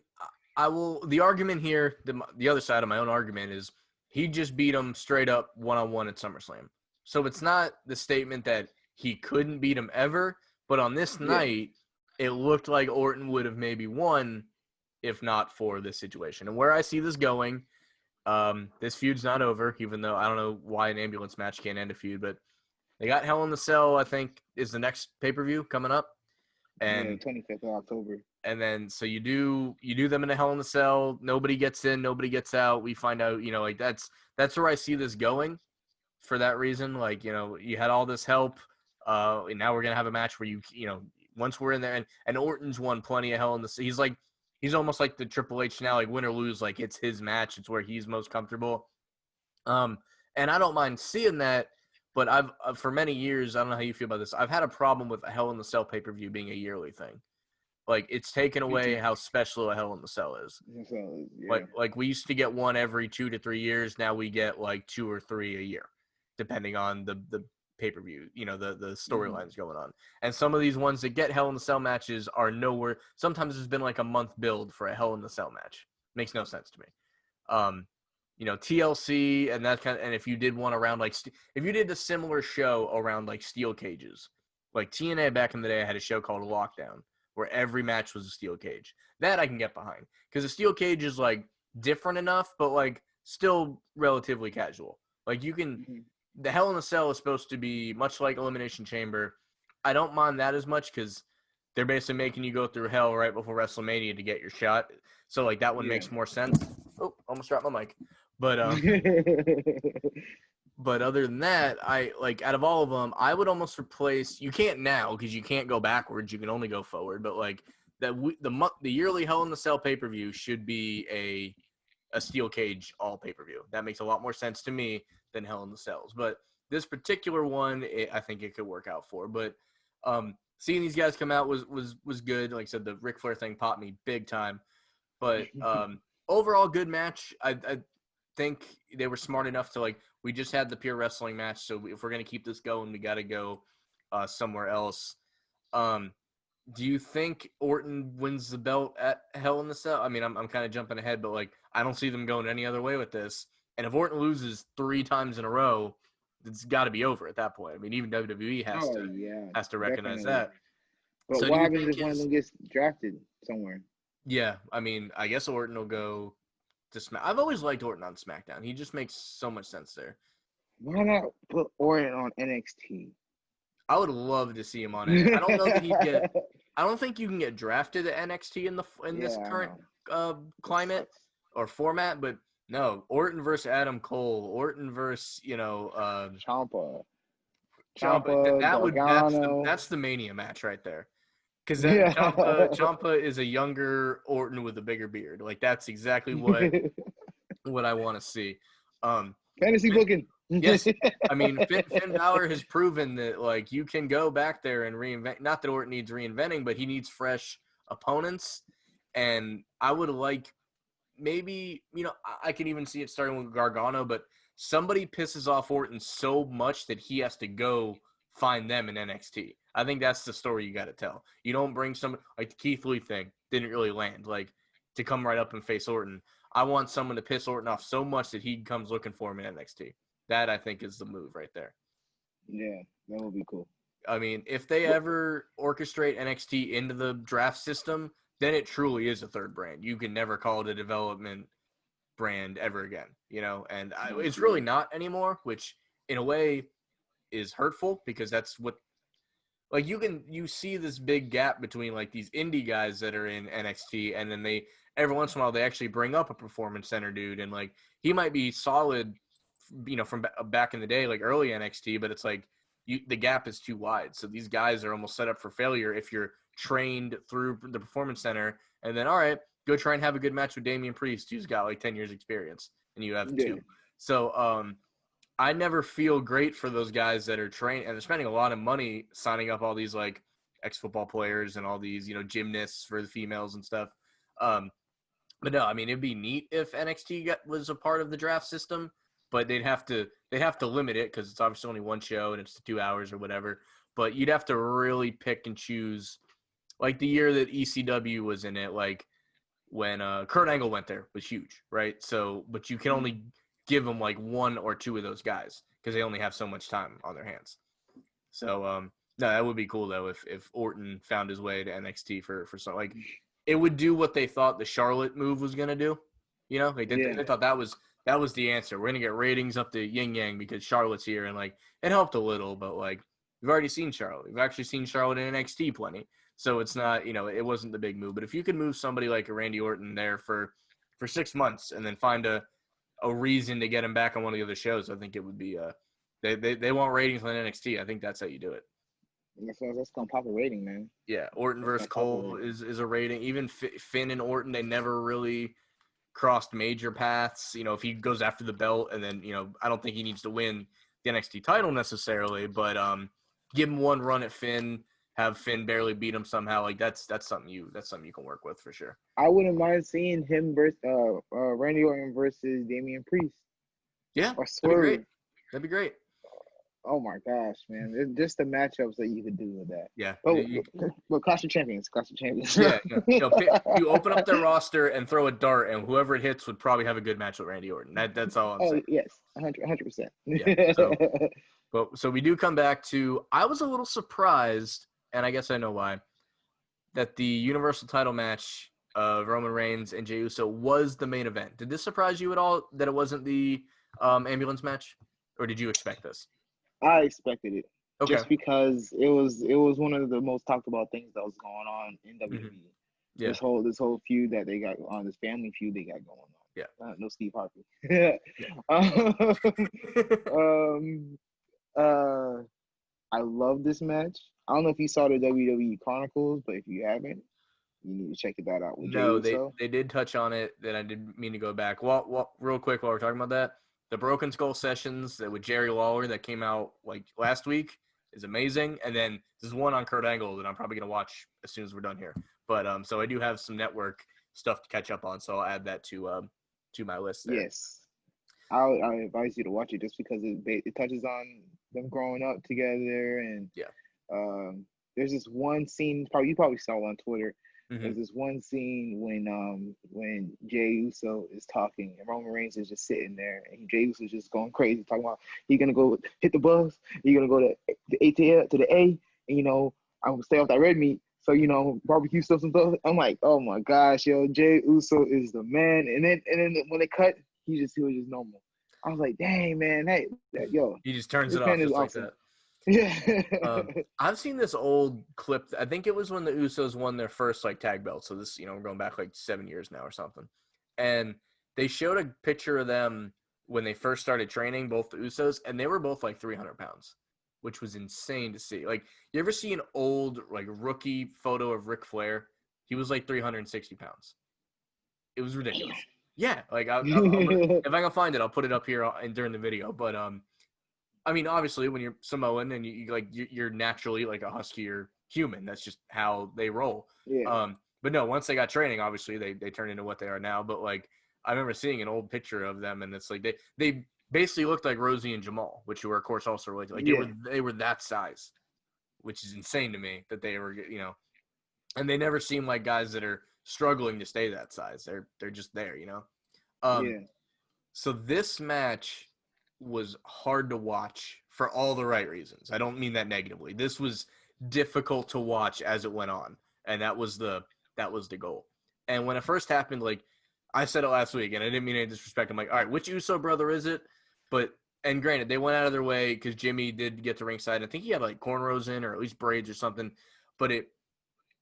I will. The argument here, the other side of my own argument is he just beat him straight up 1-on-1 at SummerSlam. So it's not the statement that he couldn't beat him ever, but on this night, it looked like Orton would have maybe won if not for this situation. And where I see this going, this feud's not over, even though I don't know why an ambulance match can't end a feud, but they got Hell in the Cell, I think, is the next pay-per-view coming up. And 25th of October. And then so you do them in a Hell in the Cell. Nobody gets in, nobody gets out. We find out, like that's where I see this going. For that reason, like you had all this help, and now we're gonna have a match where once we're in there, and Orton's won plenty of Hell in the Cell. He's almost like the Triple H now, like win or lose, like it's his match. It's where he's most comfortable. And I don't mind seeing that, but I've for many years, I don't know how you feel about this. I've had a problem with a Hell in the Cell pay-per-view being a yearly thing. Like it's taken away how special a Hell in the Cell is. So, yeah. Like we used to get one every 2 to 3 years. Now we get like 2 or 3 a year, depending on the pay-per-view, the storylines going on. And some of these ones that get Hell in the Cell matches are nowhere. Sometimes there's been like a month build for a Hell in the Cell match. Makes no sense to me. TLC and that and if you did one around like if you did a similar show around like steel cages, like TNA back in the day had a show called Lockdown where every match was a steel cage. That I can get behind because a steel cage is like different enough, but like still relatively casual. Like you can, the Hell in a Cell is supposed to be much like Elimination Chamber. I don't mind that as much because they're basically making you go through hell right before WrestleMania to get your shot. So like that one makes more sense. Oh, almost dropped my mic. But but other than that, I like out of all of them, I would almost replace. You can't now because you can't go backwards. You can only go forward. But like the yearly Hell in the Cell pay-per-view should be a steel cage all pay-per-view. That makes a lot more sense to me than Hell in the Cells. But this particular one, I think it could work out for. But seeing these guys come out was good. Like I said, the Ric Flair thing popped me big time. But overall, good match. I think they were smart enough to we just had the pure wrestling match, so if we're going to keep this going, we got to go somewhere else. Do you think Orton wins the belt at Hell in the Cell? I mean, I'm kind of jumping ahead, but I don't see them going any other way with this. And if Orton loses 3 times in a row, it's got to be over at that point. I mean, even WWE has to recognize that. But so what happens if one of them gets drafted somewhere? Yeah, I mean, I guess Orton will go to Smack. I've always liked Orton on SmackDown. He just makes so much sense there. Why not put Orton on NXT? I would love to see him on it. I don't know that he'd get. I don't think you can get drafted at NXT in this current climate or format. But no, Orton versus Adam Cole, Orton versus Ciampa. That's the Mania match right there. Because then Ciampa is a younger Orton with a bigger beard. That's exactly what I want to see. Fantasy booking. Yes, I mean Finn Balor has proven that you can go back there and reinvent. Not that Orton needs reinventing, but he needs fresh opponents. And I would maybe I could even see it starting with Gargano, but somebody pisses off Orton so much that he has to go find them in NXT. I think that's the story you got to tell. You don't bring someone like the Keith Lee thing didn't really land to come right up and face Orton. I want someone to piss Orton off so much that he comes looking for him in NXT. That I think is the move right there. Yeah, that would be cool. I mean, if they ever orchestrate NXT into the draft system, then it truly is a third brand. You can never call it a development brand ever again, and it's really not anymore, which in a way is hurtful because that's what like you see this big gap between like these indie guys that are in NXT and then they every once in a while they actually bring up a performance center dude and like he might be solid, from back in the day like early NXT, but it's like the gap is too wide. So these guys are almost set up for failure if you're trained through the performance center and then all right, go try and have a good match with Damian Priest who's got like 10 years experience and you have 2. So I never feel great for those guys that are trained and they're spending a lot of money signing up all these like ex-football players and all these, gymnasts for the females and stuff. But no, I mean, it'd be neat if NXT was a part of the draft system, but they'd have to limit it because it's obviously only one show and it's 2 hours or whatever. But you'd have to really pick and choose. Like the year that ECW was in it, like when Kurt Angle went there was huge, right? So, but you can only give them like 1 or 2 of those guys because they only have so much time on their hands. So, no, that would be cool though if Orton found his way to NXT for some like it would do what they thought the Charlotte move was gonna do. They thought that was the answer. We're gonna get ratings up to yin yang because Charlotte's here, and like it helped a little, but like we've already seen Charlotte. We've actually seen Charlotte in NXT plenty, so it's not it wasn't the big move. But if you could move somebody like a Randy Orton there for 6 months and then find a reason to get him back on one of the other shows, I think it would be they want ratings on NXT. I think that's how you do it. That's gonna pop a rating, man. Yeah, Orton versus Cole is a rating. Even Finn and Orton, they never really crossed major paths. If he goes after the belt, and then I don't think he needs to win the NXT title necessarily, but give him one run at Finn, have Finn barely beat him somehow. Like that's something you can work with for sure. I wouldn't mind seeing him versus Randy Orton versus Damian Priest. Yeah, or Swerve. That'd be great. Oh my gosh, man! It's just the matchups that you could do with that. Yeah. But Clash of Champions. Yeah. You open up their roster and throw a dart, and whoever it hits would probably have a good match with Randy Orton. That's all I'm saying. Yes, 100%. Yeah. So we do come back to. I was a little surprised, and I guess I know why, that the Universal title match of Roman Reigns and Jey Uso was the main event. Did this surprise you at all that it wasn't the ambulance match, or did you expect this? I expected it. Okay. Just because it was one of the most talked about things that was going on in WWE. Mm-hmm. Yeah. This whole feud that they got on, this family feud they got going on. Yeah. No Steve Harvey. I love this match. I don't know if you saw the WWE Chronicles, but if you haven't, you need to check that out. No, they did touch on it. That I didn't mean to go back. Well, real quick while we're talking about that. The Broken Skull sessions with Jerry Lawler that came out like last week is amazing. And then there's one on Kurt Angle that I'm probably going to watch as soon as we're done here. But so I do have some network stuff to catch up on. So I'll add that to my list there. Yes. I advise you to watch it just because it touches on them growing up together. And there's this one scene, you probably saw it on Twitter. Mm-hmm. There's this one scene when Jey Uso is talking and Roman Reigns is just sitting there and Jey Uso is just going crazy talking about he's gonna go hit the bus, he's gonna go to the ATL to the A, and I'm gonna stay off that red meat. So barbecue stuff and stuff. I'm like, oh my gosh, yo, Jey Uso is the man. And then when they cut, he was just normal. I was like, dang man, yo, he just turns it off just like that. Yeah. I've seen this old clip. I think it was when the Usos won their first like tag belt. So this, we're going back like 7 years now or something. And they showed a picture of them when they first started training, both the Usos, and they were both like 300 pounds, which was insane to see. Like, you ever see an old like rookie photo of Ric Flair? He was like 360 pounds. It was ridiculous. Yeah. Like if I can find it, I'll put it up here during the video. But I mean, obviously, when you're Samoan and you're naturally like a huskier human. That's just how they roll. Yeah. But no, once they got training, obviously they turned into what they are now. But like, I remember seeing an old picture of them, and it's like they basically looked like Rosie and Jamal, which were of course also like they were that size, which is insane to me that they were and they never seem like guys that are struggling to stay that size. They're just there, Yeah. So this match was hard to watch for all the right reasons. I don't mean that negatively. This was difficult to watch as it went on, and that was the goal. And when it first happened, like I said it last week, and I didn't mean any disrespect. I'm like, all right, which Uso brother is it? But And granted, they went out of their way because Jimmy did get to ringside. I think he had like cornrows in or at least braids or something. But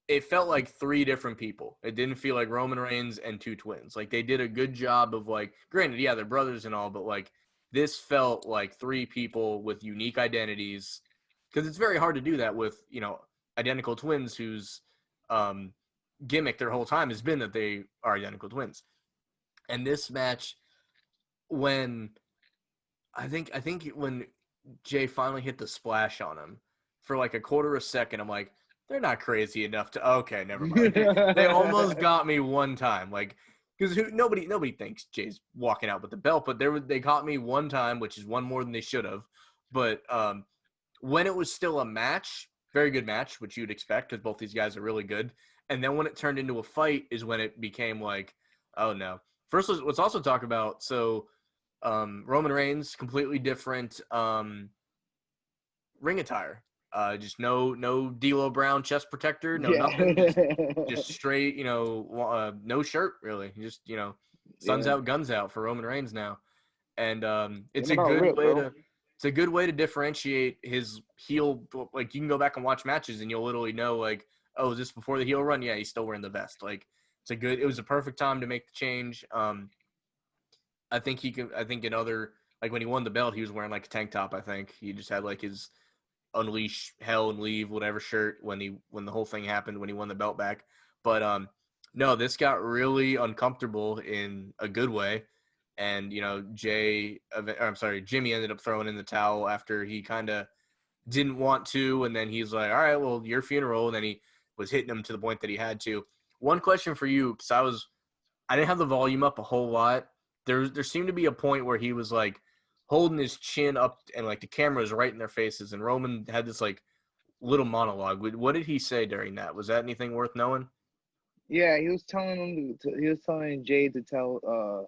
it felt like three different people. It didn't feel like Roman Reigns and two twins. Like they did a good job of like, granted, yeah, they're brothers and all, but like this felt like three people with unique identities. Because it's very hard to do that with, identical twins whose gimmick their whole time has been that they are identical twins. And this match, when I think when Jay finally hit the splash on him for like a quarter of a second, I'm like, they're not crazy enough to. Okay, never mind. They almost got me one time, like because nobody thinks Jay's walking out with the belt, but they caught me one time, which is one more than they should have. But when it was still a match, very good match, which you'd expect because both these guys are really good. And then when it turned into a fight is when it became like, oh no. First, let's also talk about Roman Reigns, completely different ring attire. Just no D'Lo Brown chest protector, no nothing. Just straight, no shirt really. Just suns out, guns out for Roman Reigns now, and it's a good way to. It's a good way to differentiate his heel. Like you can go back and watch matches, and you'll literally know, like, oh, is this before the heel run? Yeah, he's still wearing the vest. Like, it was a perfect time to make the change. I think in other, like when he won the belt, he was wearing like a tank top. I think he just had like his Unleash Hell and Leave whatever shirt when the whole thing happened when he won the belt back. But no, this got really uncomfortable in a good way. And, Jimmy ended up throwing in the towel after he kind of didn't want to. And then he's like, all right, well, your funeral. And then he was hitting him to the point that he had to. One question for you, because I didn't have the volume up a whole lot. There seemed to be a point where he was like holding his chin up and like the camera was right in their faces. And Roman had this like little monologue. What did he say during that? Was that anything worth knowing? Yeah, he was telling Jay to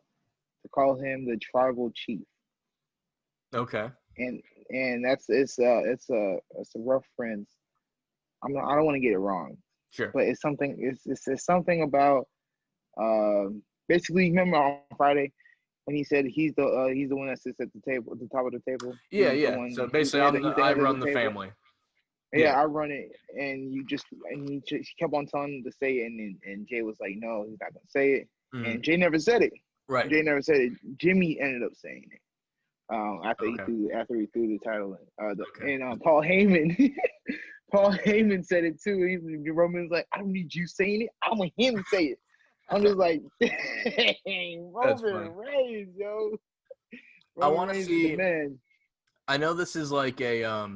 call him the tribal chief. Okay. And it's a reference. I don't want to get it wrong. Sure. But it's something. It's something about. Basically, remember on Friday when he said he's the one that sits at the table, at the top of the table. Yeah, yeah. So basically, I run the family. Yeah, I run it, and he just kept on telling him to say it, and Jay was like, no, he's not gonna say it, and Jay never said it. Right. Jay never said it. Jimmy ended up saying it. After he threw the title in. And Paul Heyman Paul Heyman said it too. Roman's like, I don't need you saying it. I want him to say it. I'm just like, dang, Roman Reigns, yo. I want to see. Man. I know this is like a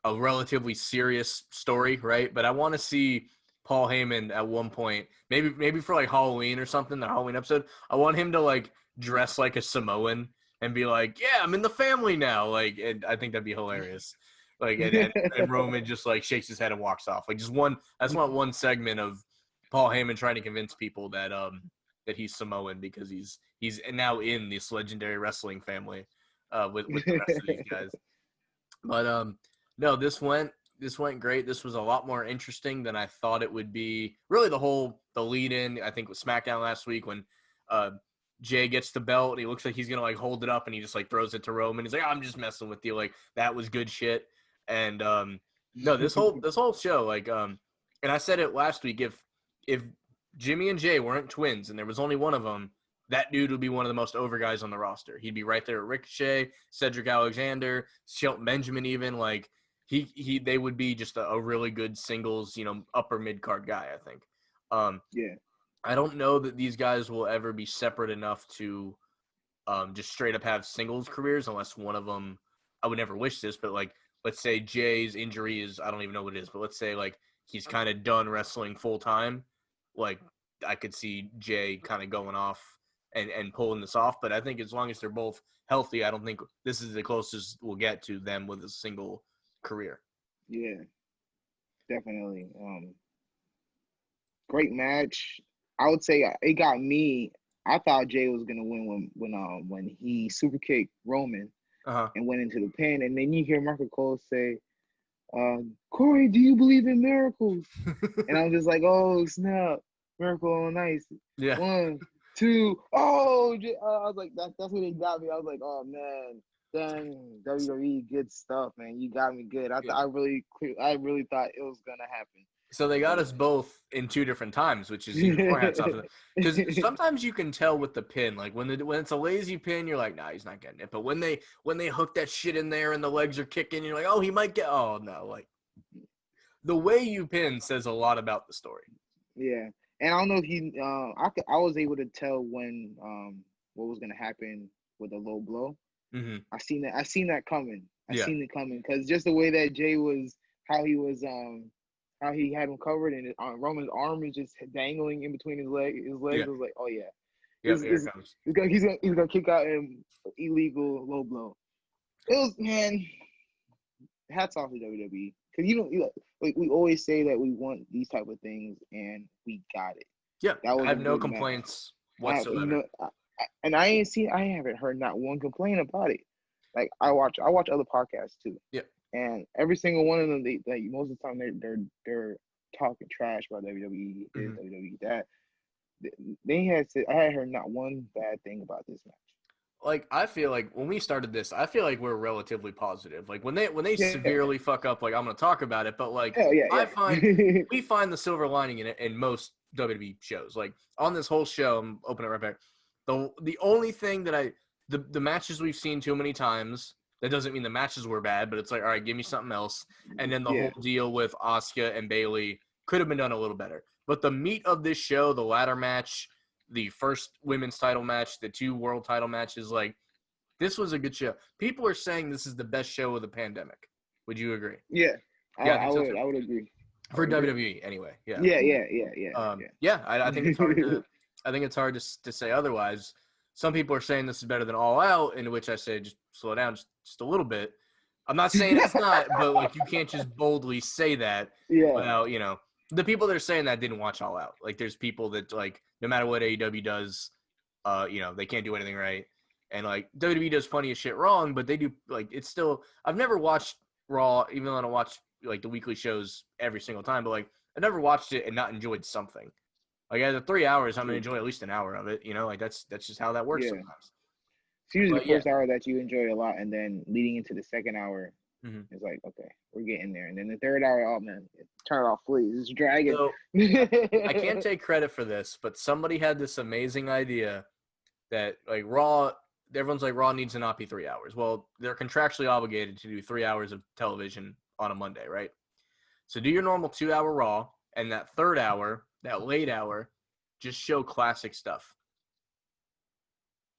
relatively serious story, right? But I want to see Paul Heyman at one point, maybe for like Halloween or something, the Halloween episode. I want him to like dress like a Samoan and be like, "Yeah, I'm in the family now." Like, and I think that'd be hilarious. Like, and Roman just like shakes his head and walks off. Like, just one. I just want one segment of Paul Heyman trying to convince people that that he's Samoan because he's now in this legendary wrestling family with the rest of these guys. But no, this went great. This was a lot more interesting than I thought it would be. Really, the lead in, I think, with SmackDown last week when Jay gets the belt and he looks like he's gonna like hold it up and he just like throws it to Roman. He's like, I'm just messing with you. Like that was good shit. And no, this whole show, like and I said it last week, if Jimmy and Jay weren't twins and there was only one of them, that dude would be one of the most over guys on the roster. He'd be right there at Ricochet, Cedric Alexander, Shelton Benjamin even. Like, they would be just a really good singles, upper mid-card guy, I think. Yeah. I don't know that these guys will ever be separate enough to just straight up have singles careers unless one of them – I would never wish this, but, like, let's say Jay's injury is – I don't even know what it is, but let's say, like, he's kind of done wrestling full-time. Like, I could see Jay kind of going off and pulling this off. But I think as long as they're both healthy, I don't think this is the closest we'll get to them with a single career. Yeah, definitely. Great match. I would say it got me. I thought Jay was gonna win when he super kicked Roman and went into the pin, and then you hear Michael Cole say, Corey, do you believe in miracles? And I'm just like, oh snap, miracle on ice. Yeah. 1, 2, oh! I was like, that's what they got me. I was like, oh man, Dang, WWE, good stuff, man. You got me good. Yeah. I really thought it was gonna happen. So they got us both in two different times, which is even more hats off to them. Because sometimes you can tell with the pin, like when it's a lazy pin, you're like, nah, he's not getting it. But when they hook that shit in there and the legs are kicking, you're like, oh, he might get. Oh no, like the way you pin says a lot about the story. Yeah, and I don't know if you, I was able to tell when what was gonna happen with a low blow. Mm-hmm. I seen that coming. I Yeah. seen it coming because just the way that Jay was, how he was, how he had him covered and Roman's arm is just dangling in between his legs. Yeah. I was like, oh yeah, Yep, here it comes. he's gonna kick out an illegal low blow. It was, man, hats off to WWE because like we always say that we want these type of things and we got it. Yeah, That was I have no good complaints match. whatsoever. I haven't heard not one complaint about it. Like I watch other podcasts too. Yeah. And every single one of them, they most of the time they're talking trash about WWE, this, WWE, that. I had heard not one bad thing about this match. Like I feel like when we started this, I feel like we're relatively positive. Like when they severely fuck up, like I'm gonna talk about it, but like I find we find the silver lining in it in most WWE shows. Like on this whole show, I'm opening it right back. The only thing that the matches we've seen too many times, that doesn't mean the matches were bad, but it's like, all right, give me something else. And then the whole deal with Asuka and Bayley could have been done a little better. But the meat of this show, the ladder match, the first women's title match, the 2 world title matches, like this was a good show. People are saying this is the best show of the pandemic. Would you agree? Yeah. I would agree. For WWE anyway. Yeah. Yeah. I think it's hard to I think it's hard to say otherwise. Some people are saying this is better than All Out, in which I say just slow down just a little bit. I'm not saying it's not, but like you can't just boldly say that without, the people that are saying that didn't watch All Out. Like there's people that like no matter what AEW does, they can't do anything right. And like WWE does plenty of shit wrong, but they do like it's still I've never watched Raw, even though I don't watch like the weekly shows every single time, but like I never watched it and not enjoyed something. Like out of 3 hours, I'm gonna enjoy at least an hour of it. Like that's just how that works sometimes. It's usually the first hour that you enjoy a lot, and then leading into the second hour, it's like, okay, we're getting there. And then the third hour, oh man, turn it off, please. It's dragging. So, I can't take credit for this, but somebody had this amazing idea that like Raw, everyone's like Raw needs to not be 3 hours. Well, they're contractually obligated to do 3 hours of television on a Monday, right? So do your normal 2 hour Raw, and that third hour, that late hour, just show classic stuff.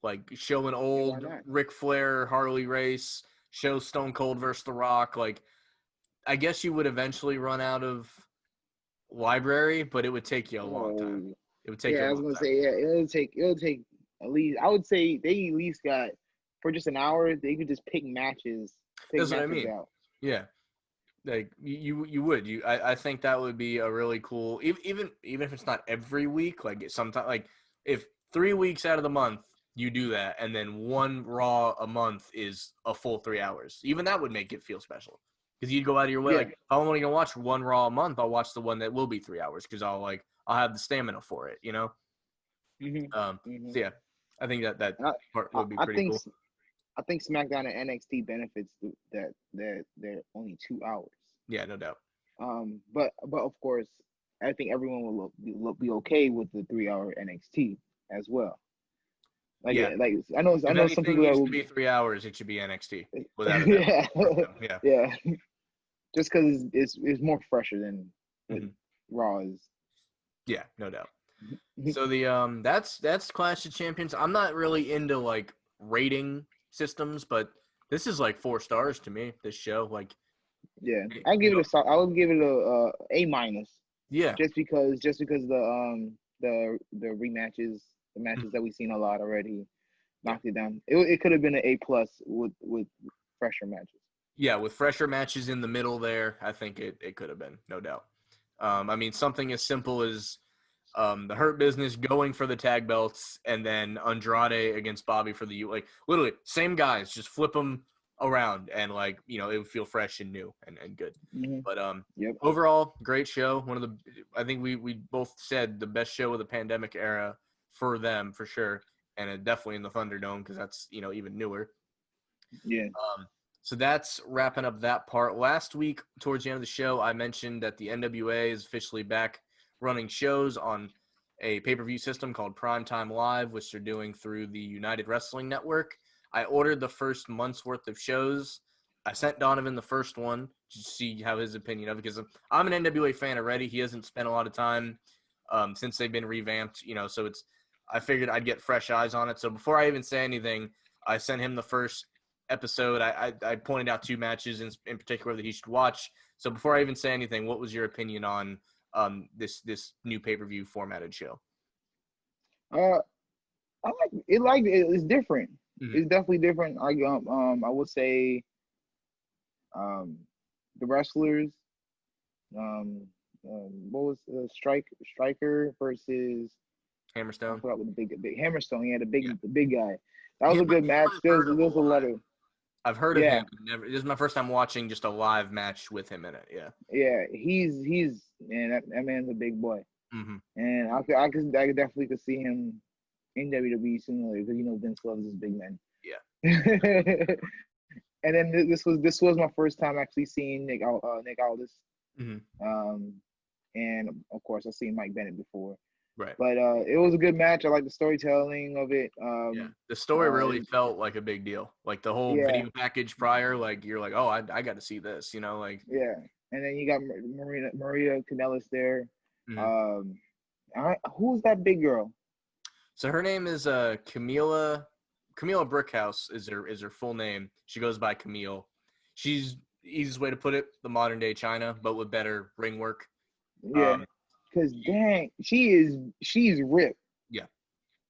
Like show an old Ric Flair Harley race, show Stone Cold versus The Rock. Like I guess you would eventually run out of library, but it would take you a long time. It would take you a long time. I was gonna say, it'll take at least, I would say they at least got, for just an hour, they could just pick matches. That's what I mean. Out. Yeah. Like you would. I think that would be a really cool, even if it's not every week, like sometimes, like if 3 weeks out of the month you do that, and then one Raw a month is a full 3 hours. Even that would make it feel special, because you'd go out of your way. Like if I'm only gonna watch one Raw a month, I'll watch the one that will be 3 hours because I'll have the stamina for it. So yeah, I think that part would be pretty cool. I think SmackDown and NXT benefits that they're only 2 hours. Yeah, no doubt. But of course, I think everyone will be okay with the 3 hour NXT as well. Like I know some people that will be 3 hours. It should be NXT without a doubt. Yeah. Just because it's more fresher than Raw is. Yeah, no doubt. So the that's Clash of Champions. I'm not really into like rating systems, but this is like 4 stars to me. This show, like, I give it I would give it a A-. Yeah, just because the rematches, the matches that we've seen a lot already, knocked it down. It could have been an A+ with fresher matches. Yeah, with fresher matches in the middle there, I think it could have been, no doubt. I mean, something as simple as the Hurt Business going for the tag belts, and then Andrade against Bobby for the like literally same guys, just flip them around, and like it would feel fresh and new and good. But overall, great show. One of the, I think we both said the best show of the pandemic era for them for sure, and definitely in the Thunderdome because that's even newer. Yeah. So that's wrapping up that part. Last week, towards the end of the show, I mentioned that the NWA is officially back running shows on a pay-per-view system called Primetime Live, which they're doing through the United Wrestling Network. I ordered the first month's worth of shows. I sent Donovan the first one to see how his opinion of it, because I'm an NWA fan already. He hasn't spent a lot of time since they've been revamped, so I figured I'd get fresh eyes on it. So before I even say anything, I sent him the first episode. I pointed out 2 matches in particular that he should watch. So before I even say anything, what was your opinion on this new pay-per-view formatted show? I like it. Like it's different. Mm-hmm. It's definitely different. I would say, the wrestlers. What was Striker versus I Hammerstone. forgot what the big Hammerstone. He had the big guy. That was Him, a good match. There was a lot of. I've heard of Yeah. him. This is my first time watching just a live match with him in it. Yeah. Yeah, he's man. That man's a big boy, Mm-hmm. and I definitely could see him in WWE sooner because Vince loves his big men. Yeah. And then this was my first time actually seeing Nick Aldis. Mm-hmm. And of course I've seen Mike Bennett before. Right. But it was a good match. I like the storytelling of it. Yeah. The story really felt like a big deal. Like the whole video package prior, like you're like, oh, I got to see this, like. Yeah. And then you got Maria Canellis there. Mm-hmm. Who's that big girl? So her name is Camila Brickhouse is her full name. She goes by Camille. She's, easiest way to put it, the modern day China, but with better ring work. Yeah. Because dang, she's ripped. Yeah.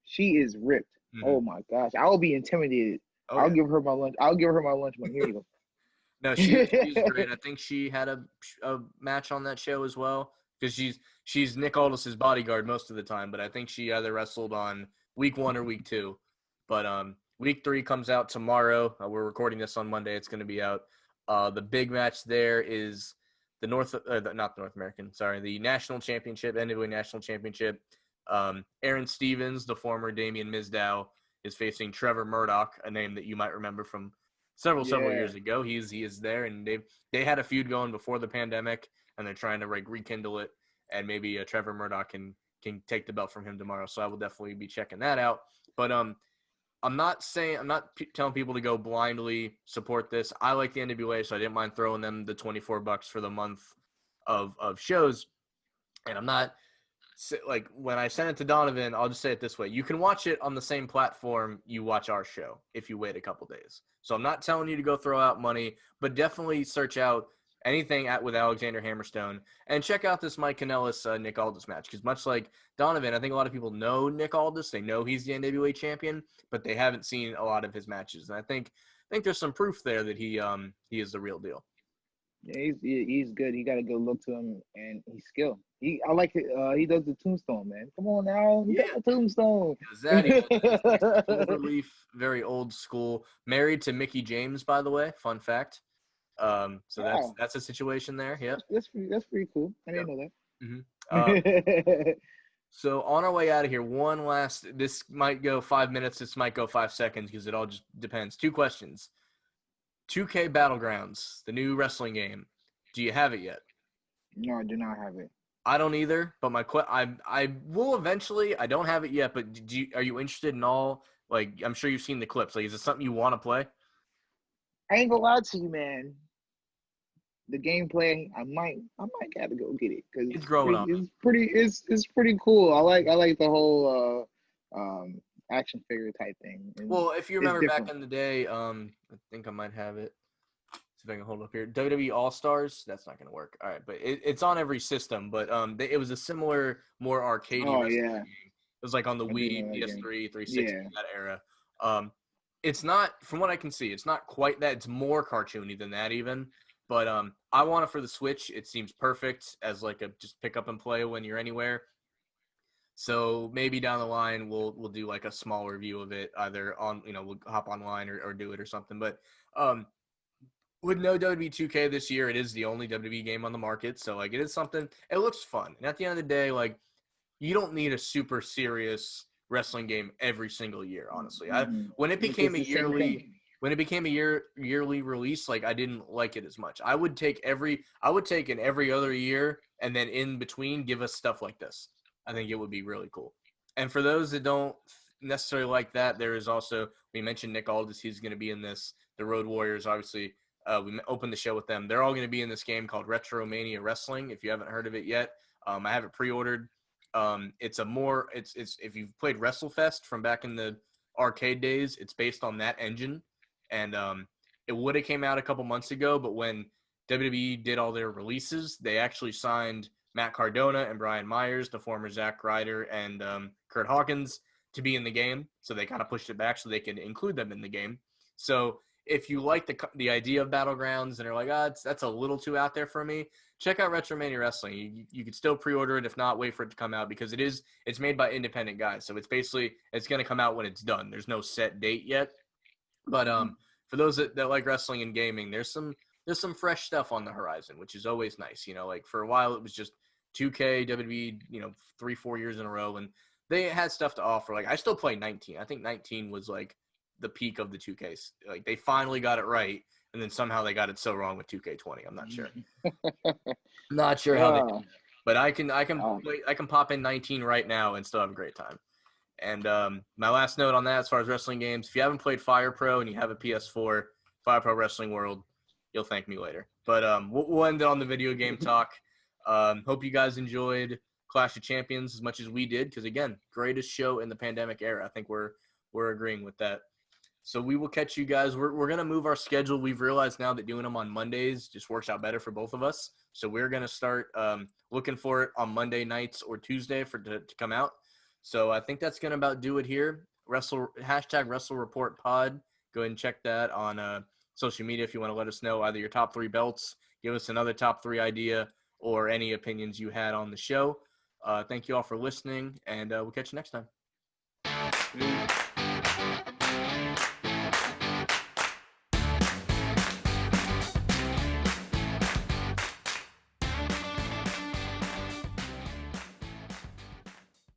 She is ripped. Mm-hmm. Oh my gosh. I'll be intimidated. I'll give her my lunch. I'll give her my lunch money. Here you go. No, she's great. I think she had a match on that show as well, because she's Nick Aldis' bodyguard most of the time, but I think she either wrestled on week 1 or week 2. But week 3 comes out tomorrow. We're recording this on Monday. It's going to be out. The big match there is the National Championship, NWA National Championship. Aaron Stevens, the former Damian Mizdow, is facing Trevor Murdoch, a name that you might remember from several years ago. He is there, and they had a feud going before the pandemic, and they're trying to rekindle it, and maybe Trevor Murdoch can take the belt from him tomorrow. So I will definitely be checking that out. But I'm not telling people to go blindly support this. I like the NWA, so I didn't mind throwing them the $24 for the month of shows. And I'm not like, when I send it to Donovan, I'll just say it this way: you can watch it on the same platform you watch our show if you wait a couple days. So I'm not telling you to go throw out money, but definitely search out anything with Alexander Hammerstone and check out this Mike Kanellis Nick Aldis match, because much like Donovan, I think a lot of people know Nick Aldis. They know he's the NWA champion, but they haven't seen a lot of his matches, and I think there's some proof there that he is the real deal. Yeah, he's good. He got a good look to him, and he's skilled. I like it. He does the tombstone, man. Come on now, he does the tombstone. Overleaf, very old school. Married to Mickey James, by the way. Fun fact. So that's a situation there. Yeah, that's pretty cool. I didn't know that. Mm-hmm. So on our way out of here, this might go 5 minutes. This might go 5 seconds, because it all just depends. 2 questions. 2K Battlegrounds, the new wrestling game. Do you have it yet? No, I do not have it. I don't either, but I will eventually. I don't have it yet, but are you interested in all? Like, I'm sure you've seen the clips. Like, is it something you want to play? I ain't gonna lie to you, man. The gameplay, I might have to go get it, because it's growing up. It's pretty cool. I like the whole action figure type thing. And well, if you remember back in the day, I think I might have it. See if I can hold it up here. WWE All Stars. That's not going to work. All right, but it's on every system. But it was a similar, more arcadey game. It was like on the Wii, PS3, 360, that era. It's not, from what I can see, it's not quite that. It's more cartoony than that even. But I want it for the Switch. It seems perfect as like a just pick up and play when you're anywhere. So maybe down the line we'll do like a small review of it, either on we'll hop online or do it or something. But with no WWE 2K this year, it is the only WWE game on the market. So like, it is something. It looks fun, and at the end of the day, like, you don't need a super serious wrestling game every single year. Honestly, when it became a yearly. when it became a yearly release, like I didn't like it as much. I would take in every other year, and then in between give us stuff like this. I think it would be really cool. And for those that don't necessarily like that, there is also, we mentioned Nick Aldis. He's going to be in this. The Road Warriors, obviously, we opened the show with them. They're all going to be in this game called Retromania Wrestling. If you haven't heard of it yet, I have it pre-ordered. It's if you've played WrestleFest from back in the arcade days, it's based on that engine. And it would have came out a couple months ago, but when WWE did all their releases, they actually signed Matt Cardona and Brian Myers, the former Zack Ryder and Kurt Hawkins, to be in the game. So they kind of pushed it back so they could include them in the game. So if you like the idea of Battlegrounds and are like, that's a little too out there for me, check out Retromania Wrestling. You could still pre-order it. If not, wait for it to come out because it's made by independent guys. So it's going to come out when it's done. There's no set date yet. But for those that like wrestling and gaming, there's some fresh stuff on the horizon, which is always nice. Like for a while it was just 2K, WWE, 3-4 years in a row, and they had stuff to offer. Like I still play 19. I think 19 was like the peak of the 2Ks. Like they finally got it right, and then somehow they got it so wrong with 2K20. I'm not sure. Not sure how they did that. But I can pop in 19 right now and still have a great time. And my last note on that, as far as wrestling games, if you haven't played Fire Pro and you have a PS4, Fire Pro Wrestling World, you'll thank me later. But we'll end it on the video game talk. Hope you guys enjoyed Clash of Champions as much as we did, because again, greatest show in the pandemic era. I think we're agreeing with that. So we will catch you guys. We're gonna move our schedule. We've realized now that doing them on Mondays just works out better for both of us. So we're gonna start looking for it on Monday nights or Tuesday to come out. So I think that's gonna about do it here. #WrestleReportPod. Go ahead and check that on social media if you want to let us know either your top 3 belts, give us another top 3 idea, or any opinions you had on the show. Thank you all for listening, and we'll catch you next time.